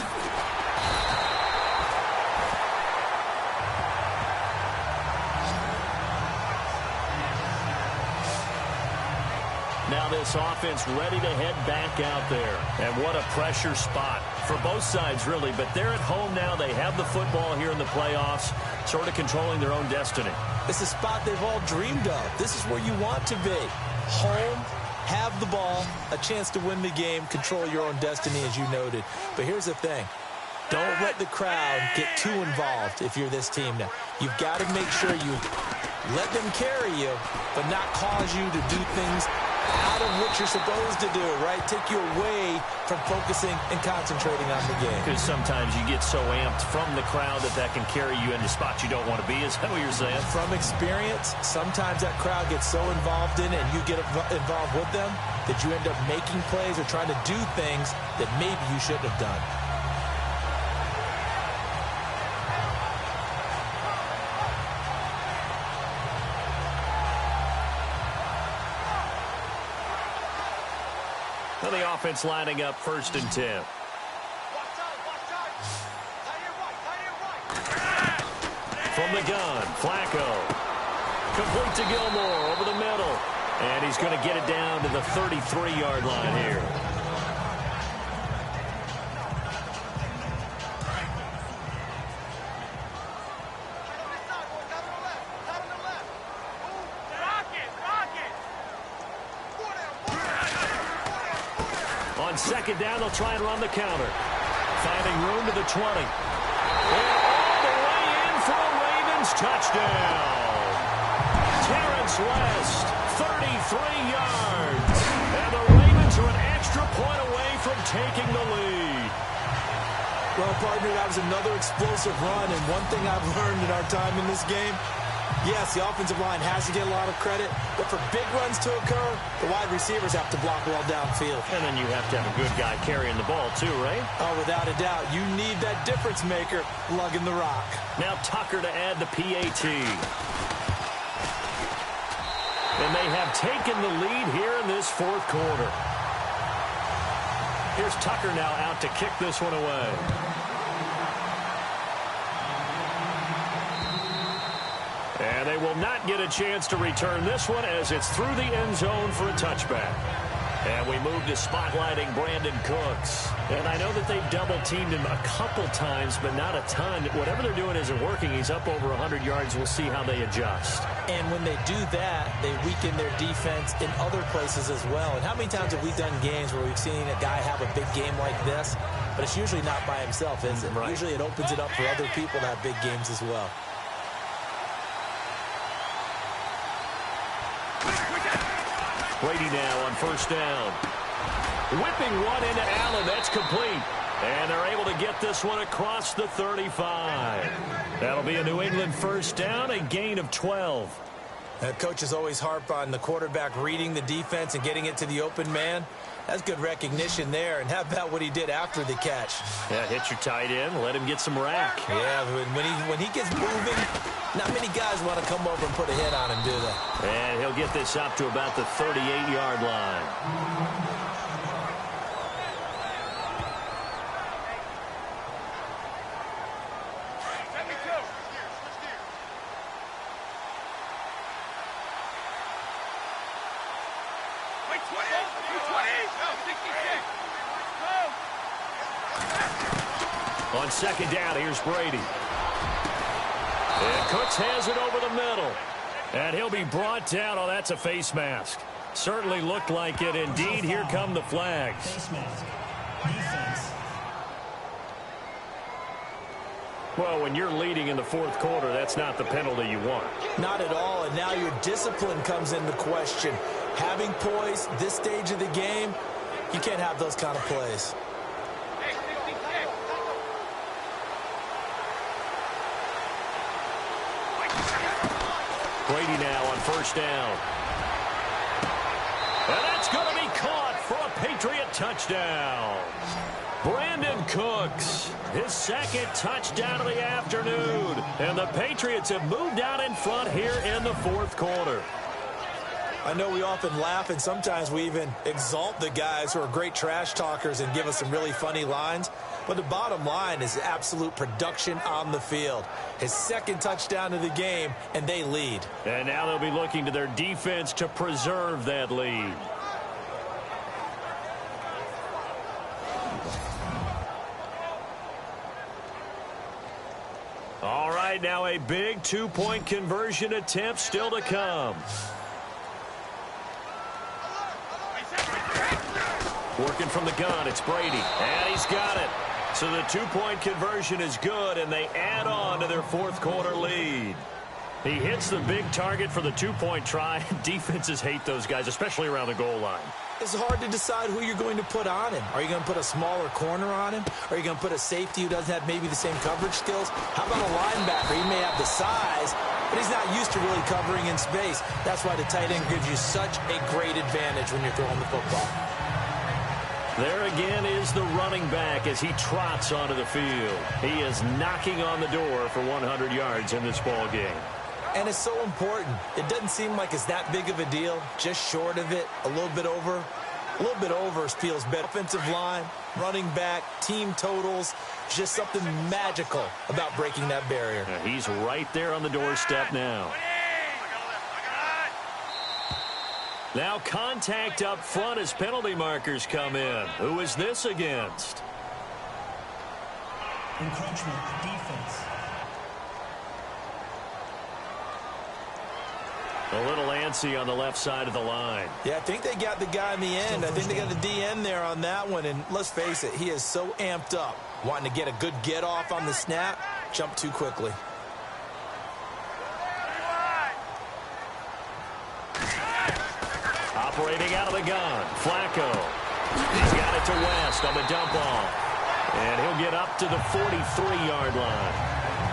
Now this offense ready to head back out there. And what a pressure spot for both sides, really. But they're at home now. They have the football here in the playoffs, sort of controlling their own destiny. It's a spot they've all dreamed of. This is where you want to be. Home, have the ball, a chance to win the game, control your own destiny, as you noted. But here's the thing. Don't let the crowd get too involved if you're this team now. You've got to make sure you let them carry you, but not cause you to do things out of what you're supposed to do, right? Take you away from focusing and concentrating on the game. Because sometimes you get so amped from the crowd that can carry you into spots you don't want to be. Is that what you're saying? From experience, sometimes that crowd gets so involved in it and you get involved with them that you end up making plays or trying to do things that maybe you shouldn't have done. Well, the offense lining up 1st and 10. From the gun, Flacco. Complete to Gilmore over the middle. And he's going to get it down to the 33-yard line here. On 2nd down, they'll try and run the counter. Finding room to the 20. And all the way in for a Ravens touchdown. Terrence West, 33 yards. And the Ravens are an extra point away from taking the lead. Well, partner, that was another explosive run. And one thing I've learned in our time in this game, yes, the offensive line has to get a lot of credit, but for big runs to occur, the wide receivers have to block well downfield. And then you have to have a good guy carrying the ball too, right? Oh, without a doubt. You need that difference maker lugging the rock. Now Tucker to add the PAT. And they have taken the lead here in this 4th quarter. Here's Tucker now out to kick this one away. And they will not get a chance to return this one as it's through the end zone for a touchback. And we move to spotlighting Brandon Cooks. And I know that they've double-teamed him a couple times, but not a ton. Whatever they're doing isn't working. He's up over 100 yards. We'll see how they adjust. And when they do that, they weaken their defense in other places as well. And how many times have we done games where we've seen a guy have a big game like this? But it's usually not by himself, is it? Right. Usually it opens it up for other people to have big games as well. Brady now on 1st down. Whipping one into Allen. That's complete. And they're able to get this one across the 35. That'll be a New England 1st down, a gain of 12. Coaches always harp on the quarterback reading the defense and getting it to the open man. That's good recognition there. And how about what he did after the catch? Yeah, hit your tight end. Let him get some rack. Yeah, when he gets moving, not many guys want to come over and put a hit on him, do they? And he'll get this up to about the 38-yard line. On 2nd down, here's Brady. And Cooks has it over the middle. And he'll be brought down. Oh, that's a face mask. Certainly looked like it. Indeed, here come the flags. Face mask. Defense. Well, when you're leading in the 4th quarter, that's not the penalty you want. Not at all, and now your discipline comes into question. Having poise this stage of the game, you can't have those kind of plays. Brady now on 1st down. And that's going to be caught for a Patriot touchdown. Brandon Cooks, his 2nd touchdown of the afternoon. And the Patriots have moved out in front here in the 4th quarter. I know we often laugh, and sometimes we even exalt the guys who are great trash talkers and give us some really funny lines. But the bottom line is absolute production on the field. His 2nd touchdown of the game, and they lead. And now they'll be looking to their defense to preserve that lead. right, now a big two-point conversion attempt still to come. Working from the gun, it's Brady. And he's got it. So the two-point conversion is good, and they add on to their fourth quarter lead. He hits the big target for the two-point try. Defenses hate those guys, especially around the goal line. It's hard to decide who you're going to put on him. Are you going to put a smaller corner on him? Are you going to put a safety who doesn't have maybe the same coverage skills? How about a linebacker? He may have the size, but he's not used to really covering in space. That's why the tight end gives you such a great advantage when you're throwing the football. There again is the running back as he trots onto the field. He is knocking on the door for 100 yards in this ball game. And it's so important. It doesn't seem like it's that big of a deal. Just short of it, a little bit over. A little bit over feels better. Offensive line, running back, team totals, just something magical about breaking that barrier. Yeah, he's right there on the doorstep now. Now contact up front as penalty markers come in. Who is this against? Encroachment, defense. A little antsy on the left side of the line. Yeah, I think they got the guy in the end. I think they got the DN there on that one. And let's face it, he is so amped up, wanting to get a good get off on the snap, jump too quickly. Operating out of the gun, Flacco. He's got it to West on the dump off. And he'll get up to the 43-yard line.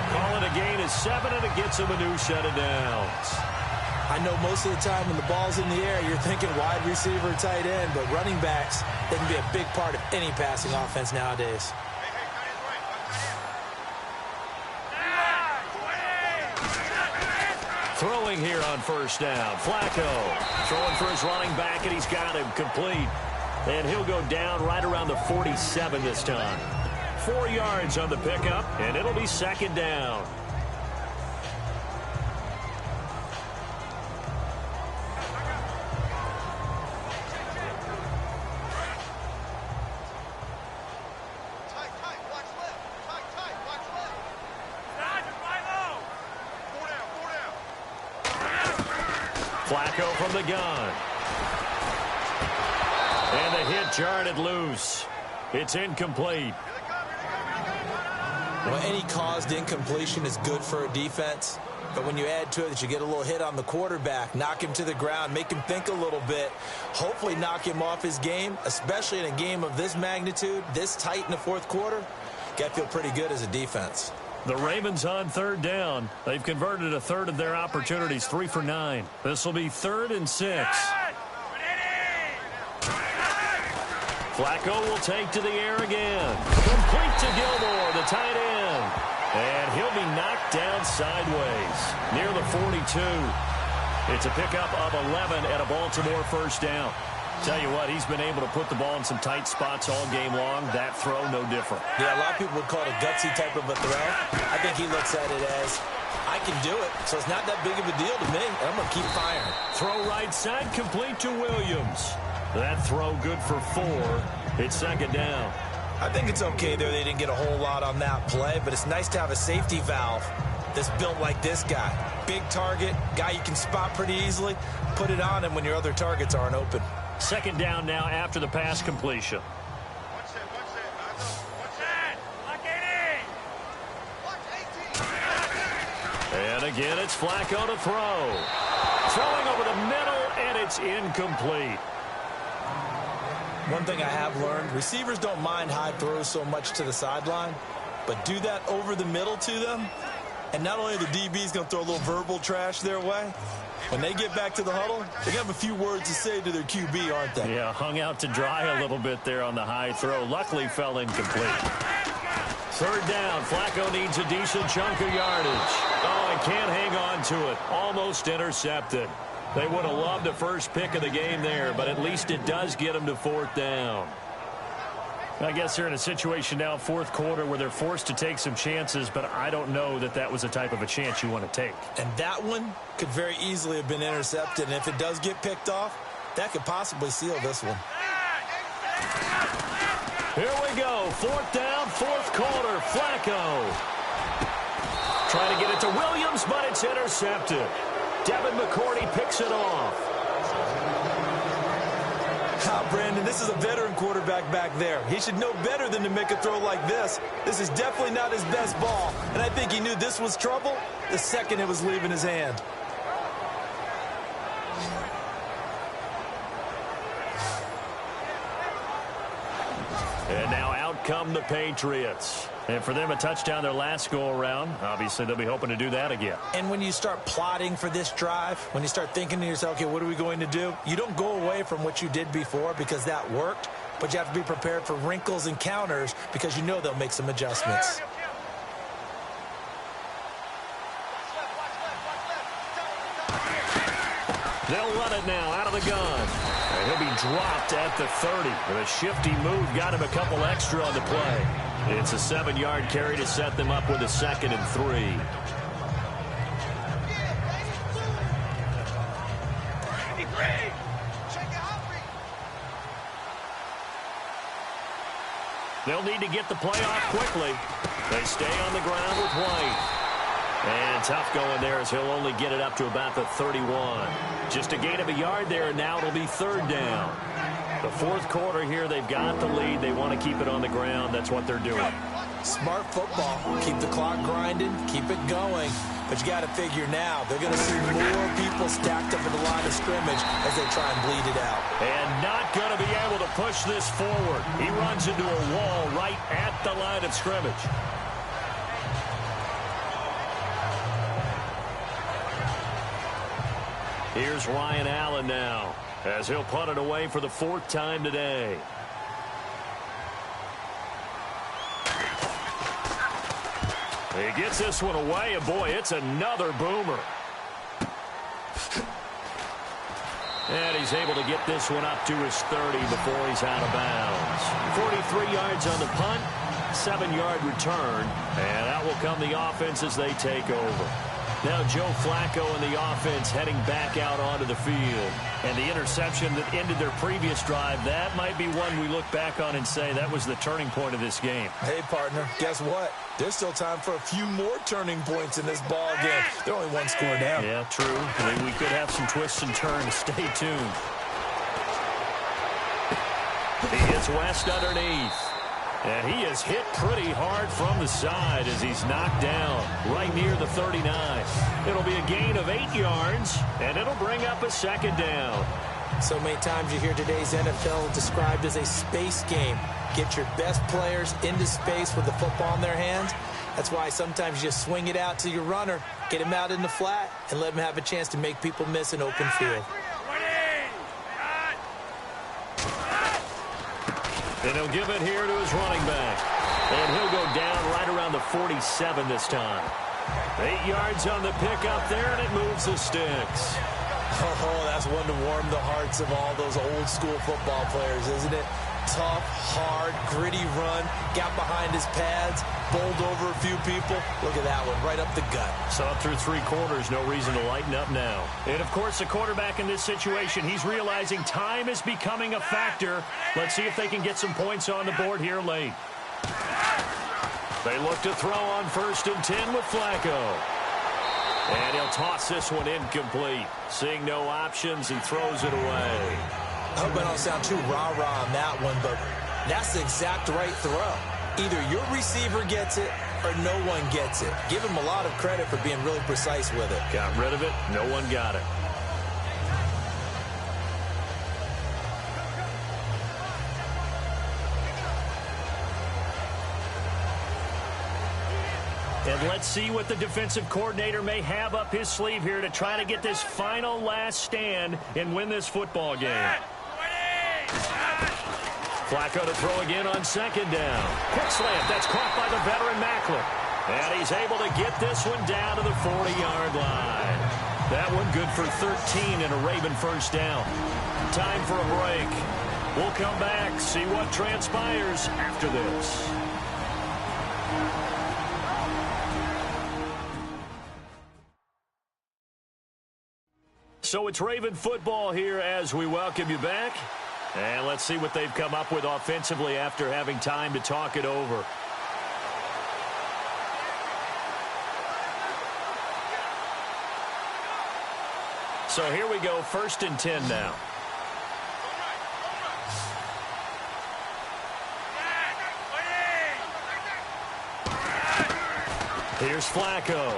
Call it a gain of 7, and it gets him a new set of downs. I know most of the time when the ball's in the air, you're thinking wide receiver, tight end, but running backs, they can be a big part of any passing offense nowadays. Throwing here on first down. Flacco throwing for his running back, and he's got him complete. And he'll go down right around the 47 this time. 4 yards on the pickup, and it'll be second down. Flacco from the gun. And the hit jarred it loose. It's incomplete. Well, any caused incompletion is good for a defense. But when you add to it that you get a little hit on the quarterback, knock him to the ground, make him think a little bit, hopefully knock him off his game, especially in a game of this magnitude, this tight in the fourth quarter, got to feel pretty good as a defense. The Ravens on third down. They've converted a third of their opportunities, 3 for 9. This will be 3rd and 6. Flacco will take to the air again. Complete to Gilmore, the tight end. And he'll be knocked down sideways near the 42. It's a pickup of 11 and a Baltimore first down. Tell you what, he's been able to put the ball in some tight spots all game long. That throw, no different. Yeah, a lot of people would call it a gutsy type of a throw. I think he looks at it as, I can do it, so it's not that big of a deal to me, and I'm going to keep firing. Throw right side, complete to Williams. That throw good for 4. It's second down. I think it's okay there. They didn't get a whole lot on that play, but it's nice to have a safety valve that's built like this guy. Big target, guy you can spot pretty easily. Put it on him when your other targets aren't open. Second down now after the pass completion. And again, it's Flacco to throw. Throwing over the middle, and it's incomplete. One thing I have learned, receivers don't mind high throws so much to the sideline, but do that over the middle to them, and not only are the DBs going to throw a little verbal trash their way, when they get back to the huddle, they have a few words to say to their QB, aren't they? Yeah, hung out to dry a little bit there on the high throw. Luckily fell incomplete. Third down, Flacco needs a decent chunk of yardage. Oh, and can't hang on to it. Almost intercepted. They would have loved the first pick of the game there, but at least it does get them to 4th down. I guess they're in a situation now, fourth quarter, where they're forced to take some chances, but I don't know that that was the type of a chance you want to take. And that one could very easily have been intercepted, and if it does get picked off, that could possibly seal this one. Here we go, 4th down, 4th quarter, Flacco. trying to get it to Williams, but it's intercepted. Devin McCourty picks it off. Brandon, this is a veteran quarterback back there. He should know better than to make a throw like this. This is definitely not his best ball, and I think he knew this was trouble the second it was leaving his hand. And now out come the Patriots. And for them, a touchdown their last go-around. Obviously, they'll be hoping to do that again. And when you start plotting for this drive, when you start thinking to yourself, okay, what are we going to do? You don't go away from what you did before because that worked, but you have to be prepared for wrinkles and counters because you know they'll make some adjustments. They'll run it now out of the gun. And he'll be dropped at the 30. With a shifty move, got him a couple extra on the play. It's a 7-yard carry to set them up with a 2nd and 3. They'll need to get the play off quickly. They stay on the ground with White. And tough going there as he'll only get it up to about the 31. Just a gain of a yard there, and now it'll be 3rd down. The 4th quarter here, they've got the lead. They want to keep it on the ground. That's what they're doing. Smart football. Keep the clock grinding. Keep it going. But you got to figure now, they're going to see more people stacked up at the line of scrimmage as they try and bleed it out. And not going to be able to push this forward. He runs into a wall right at the line of scrimmage. Here's Ryan Allen now, as he'll punt it away for the 4th time today. He gets this one away, and boy, it's another boomer. And he's able to get this one up to his 30 before he's out of bounds. 43 yards on the punt, 7-yard return, and out will come the offense as they take over. Now Joe Flacco and the offense heading back out onto the field. And the interception that ended their previous drive, that might be one we look back on and say that was the turning point of this game. Hey, partner, guess what? There's still time for a few more turning points in this ball game. They're only 1 score down. Yeah, true. We could have some twists and turns. Stay tuned. He hits West underneath. And he is hit pretty hard from the side as he's knocked down right near the 39. It'll be a gain of 8 yards, and it'll bring up a 2nd down. So many times you hear today's NFL described as a space game. Get your best players into space with the football in their hands. That's why sometimes you just swing it out to your runner, get him out in the flat, and let him have a chance to make people miss an open field. And he'll give it here to his running back. And he'll go down right around the 47 this time. 8 yards on the pickup there, and it moves the sticks. Oh, that's one to warm the hearts of all those old school football players, isn't it? Tough, hard, gritty run, got behind his pads, bowled over a few people. Look at that one, right up the gut. Saw it through 3 quarters, no reason to lighten up now. And, of course, the quarterback in this situation, he's realizing time is becoming a factor. Let's see if they can get some points on the board here late. They look to throw on 1st and 10 with Flacco. And he'll toss this one incomplete. Seeing no options, he throws it away. I hope I don't sound too rah-rah on that one, but that's the exact right throw. Either your receiver gets it or no one gets it. Give him a lot of credit for being really precise with it. Got rid of it. No one got it. And let's see what the defensive coordinator may have up his sleeve here to try to get this final last stand and win this football game. Flacco to throw again on 2nd down. Quick slant. That's caught by the veteran Macklin. And he's able to get this one down to the 40-yard line. That one good for 13 and a Raven 1st down. Time for a break. We'll come back, see what transpires after this. So it's Raven football here as we welcome you back. And let's see what they've come up with offensively after having time to talk it over. So here we go, 1st and 10 now. Here's Flacco.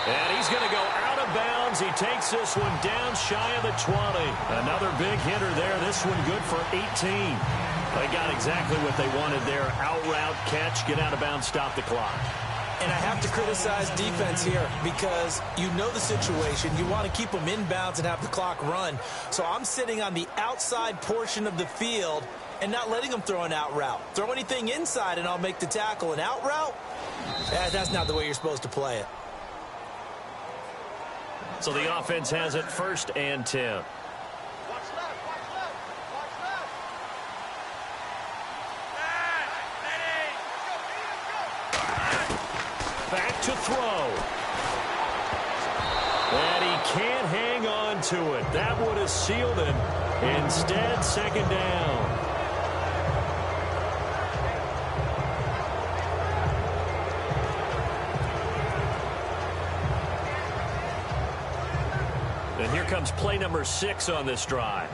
And he's going to go out of bounds. He takes this one down shy of the 20. Another big hitter there. This one good for 18. They got exactly what they wanted there. Out route, catch, get out of bounds, stop the clock. And I have to criticize defense here because you know the situation. You want to keep them in bounds and have the clock run. So I'm sitting on the outside portion of the field and not letting them throw an out route. Throw anything inside and I'll make the tackle. An out route? That's not the way you're supposed to play it. So the offense has it 1st and 10. Back to throw. And he can't hang on to it. That would have sealed it. Instead, 2nd down. And here comes play number 6 on this drive.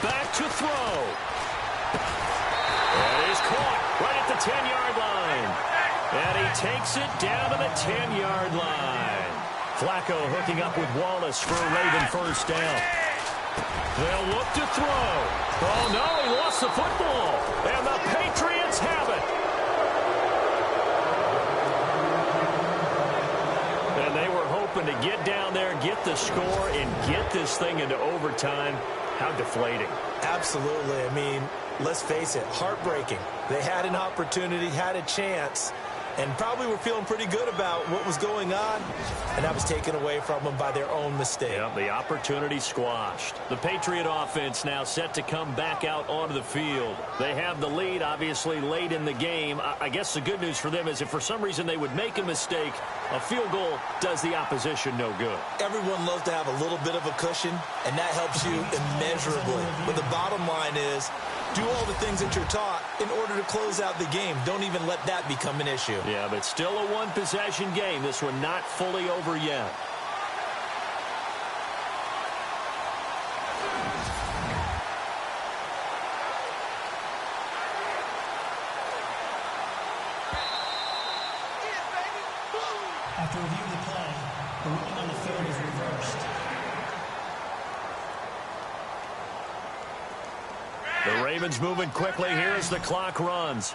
Back to throw. That is caught right at the 10-yard line. And he takes it down to the 10-yard line. Flacco hooking up with Wallace for a Raven 1st down. They'll look to throw. Oh, no, he lost the football. And the Patriots have it. And they were hoping to get down there, get the score, and get this thing into overtime. How deflating. Absolutely. I mean, let's face it, heartbreaking. They had an opportunity, had a chance, and probably were feeling pretty good about what was going on, and that was taken away from them by their own mistake. Yeah, the opportunity squashed. The Patriot offense now set to come back out onto the field. They have the lead, obviously, late in the game. I guess the good news for them is if for some reason they would make a mistake, a field goal does the opposition no good. Everyone loves to have a little bit of a cushion, and that helps you immeasurably. But the bottom line is, do all the things that you're taught in order to close out the game. Don't even let that become an issue. Yeah, but still a one-possession game. This one not fully over yet. After reviewing the play, the ruling on the field is reversed. The Ravens moving quickly here as the clock runs.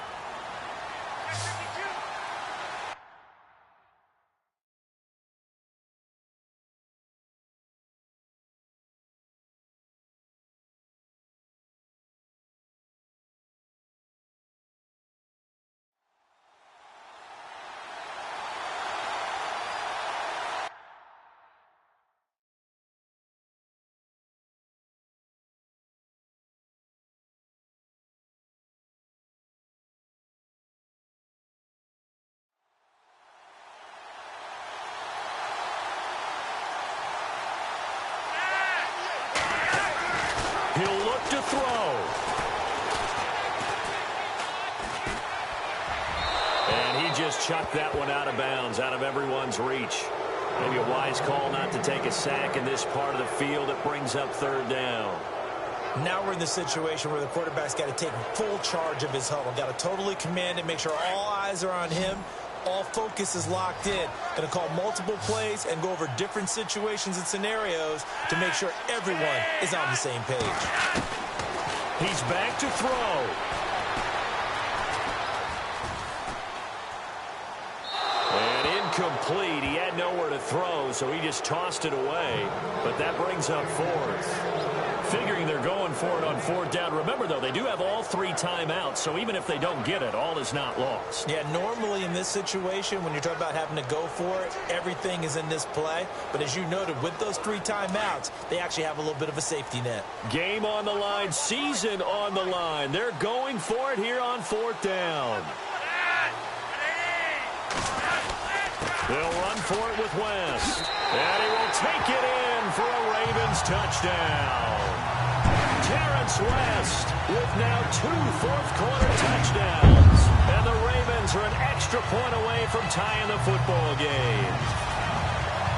He'll look to throw. And he just chucked that one out of bounds, out of everyone's reach. Maybe a wise call not to take a sack in this part of the field. It brings up 3rd down. Now we're in the situation where the quarterback's got to take full charge of his huddle. Got to totally command it, make sure all eyes are on him. All focus is locked in. Going to call multiple plays and go over different situations and scenarios to make sure everyone is on the same page. He's back to throw. And incomplete. He had nowhere to throw, so he just tossed it away. But that brings up 4th. Figuring they're going for it on 4th down. Remember, though, they do have all 3 timeouts, so even if they don't get it, all is not lost. Yeah, normally in this situation, when you're talking about having to go for it, everything is in this play. But as you noted, with those 3 timeouts, they actually have a little bit of a safety net. Game on the line, season on the line. They're going for it here on 4th down. They'll run for it with West. And he will take it in for a Ravens touchdown. Terrence West with now 2 fourth-quarter touchdowns. And the Ravens are an extra point away from tying the football game.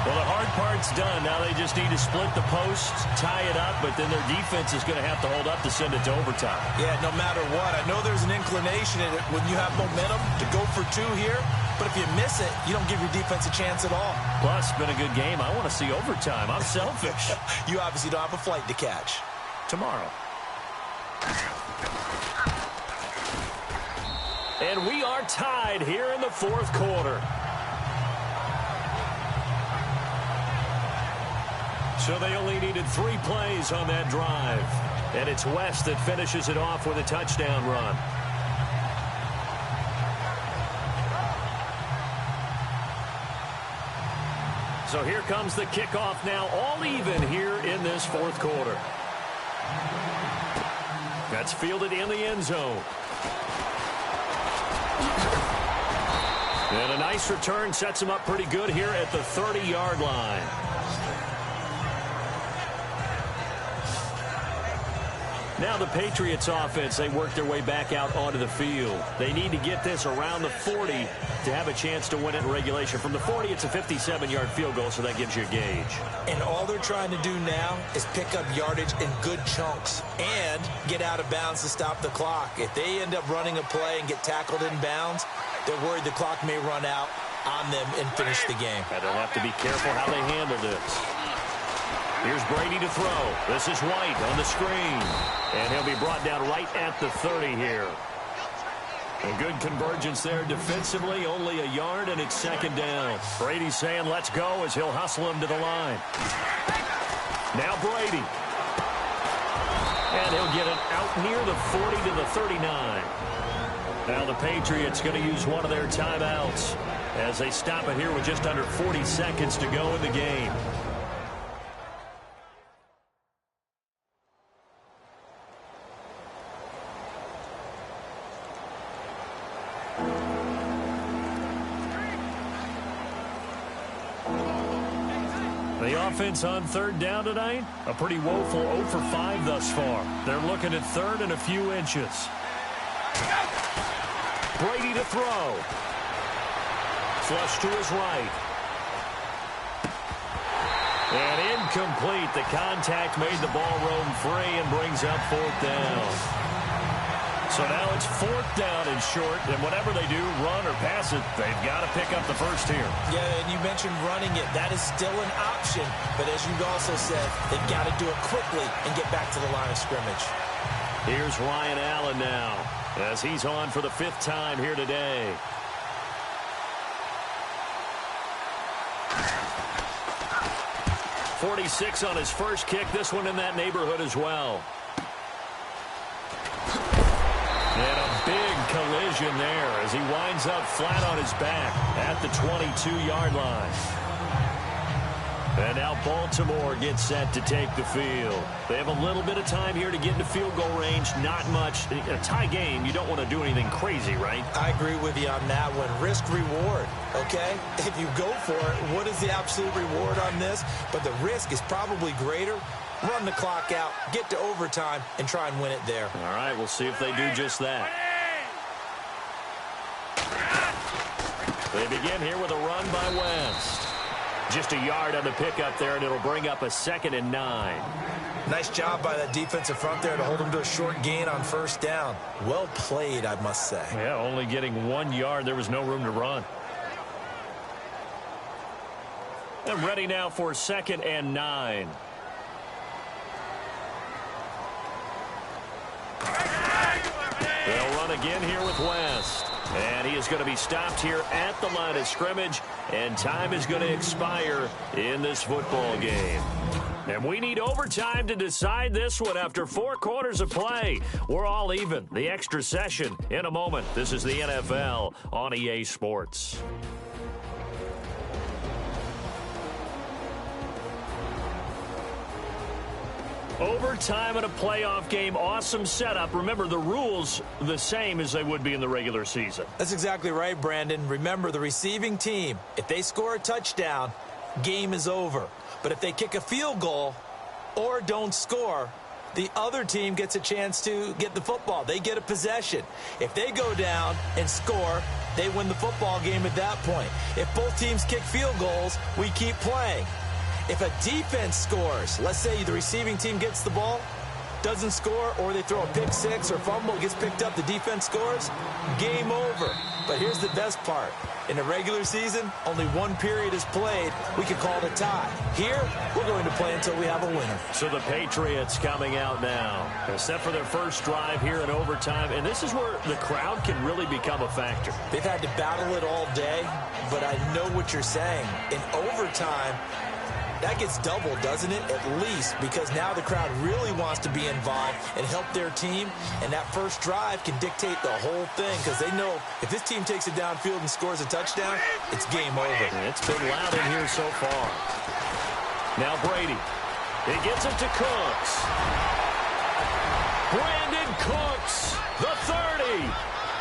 Well, the hard part's done. Now they just need to split the posts, tie it up, but then their defense is going to have to hold up to send it to overtime. Yeah, no matter what. I know there's an inclination in it when you have momentum to go for 2 here, but if you miss it, you don't give your defense a chance at all. Plus, it's been a good game. I want to see overtime. I'm selfish. You obviously don't have a flight to catch. Tomorrow. And we are tied here in the fourth quarter. So they only needed 3 plays on that drive. And it's West that finishes it off with a touchdown run. So here comes the kickoff now, all even here in this fourth quarter. That's fielded in the end zone. And a nice return sets him up pretty good here at the 30-yard line. Now the Patriots offense, they work their way back out onto the field. They need to get this around the 40 to have a chance to win it in regulation. From the 40, it's a 57-yard field goal, so that gives you a gauge. And all they're trying to do now is pick up yardage in good chunks and get out of bounds to stop the clock. If they end up running a play and get tackled in bounds, they're worried the clock may run out on them and finish the game. And they'll have to be careful how they handle this. Here's Brady to throw. This is White on the screen. And he'll be brought down right at the 30 here. A good convergence there defensively. Only a yard, and it's second down. Brady's saying let's go as he'll hustle him to the line. Now Brady. And he'll get it out near the 40 to the 39. Now the Patriots going to use one of their timeouts as they stop it here with just under 40 seconds to go in the game. The offense on third down tonight, a pretty woeful 0 for 5 thus far. They're looking at third and a few inches. Brady to throw. Flush to his right. And incomplete. The contact made the ball roam free and brings up fourth down. So now it's fourth down and short, and whatever they do, run or pass it, they've got to pick up the first here. Yeah, and you mentioned running it. That is still an option, but as you also said, they've got to do it quickly and get back to the line of scrimmage. Here's Ryan Allen now, as he's on for the 5th time here today. .46 on his first kick, this one in that neighborhood as well. And a big collision there as he winds up flat on his back at the 22-yard line. And now Baltimore gets set to take the field. They have a little bit of time here to get into field goal range. Not much. In a tie game, you don't want to do anything crazy, right? I agree with you on that one. Risk-reward, okay? If you go for it, what is the absolute reward on this? But the risk is probably greater. Run the clock out, get to overtime, and try and win it there. All right, we'll see if they do just that. They begin here with a run by West. Just a yard on the pickup there, and it'll bring up a 2nd and 9. Nice job by that defensive front there to hold him to a short gain on first down. Well played, I must say. Yeah, only getting 1 yard. There was no room to run. And ready now for 2nd and 9. They'll run again here with West. And he is going to be stopped here at the line of scrimmage. And time is going to expire in this football game. And we need overtime to decide this one after 4 quarters of play. We're all even. The extra session in a moment. This is the NFL on EA Sports. Overtime in a playoff game, awesome setup. Remember, the rules the same as they would be in the regular season. That's exactly right, Brandon. Remember, the receiving team, if they score a touchdown, game is over. But if they kick a field goal or don't score, the other team gets a chance to get the football. They get a possession. If they go down and score, they win the football game at that point. If both teams kick field goals, we keep playing. If a defense scores, let's say the receiving team gets the ball, doesn't score, or they throw a pick six or fumble, gets picked up, the defense scores, game over. But here's the best part. In the regular season, only one period is played. We can call it a tie. Here, we're going to play until we have a winner. So the Patriots coming out now, except for their first drive here in overtime. And this is where the crowd can really become a factor. They've had to battle it all day, but I know what you're saying. In overtime, that gets doubled, doesn't it? At least, because now the crowd really wants to be involved and help their team, and that first drive can dictate the whole thing, because they know if this team takes it downfield and scores a touchdown, it's game over. It's been loud in here so far. Now Brady. He gets it to Cooks. Brandon Cooks, the 30,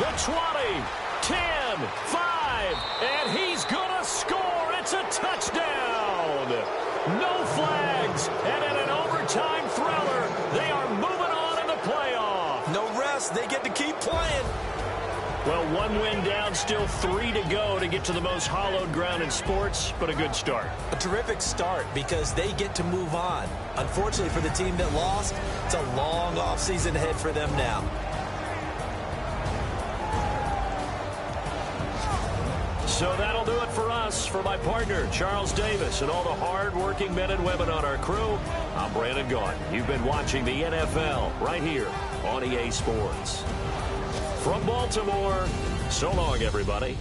the 20, 10, 5, and he's going to score. It's a touchdown. No flags, and in an overtime thriller, they are moving on in the playoff. No rest. They get to keep playing. Well, one win down, still 3 to go to get to the most hallowed ground in sports, but a good start. A terrific start because they get to move on. Unfortunately for the team that lost, it's a long offseason ahead for them now. So that'll do it for us. For my partner, Charles Davis, and all the hard-working men and women on our crew, I'm Brandon Gaudin. You've been watching the NFL right here on EA Sports. From Baltimore, so long, everybody.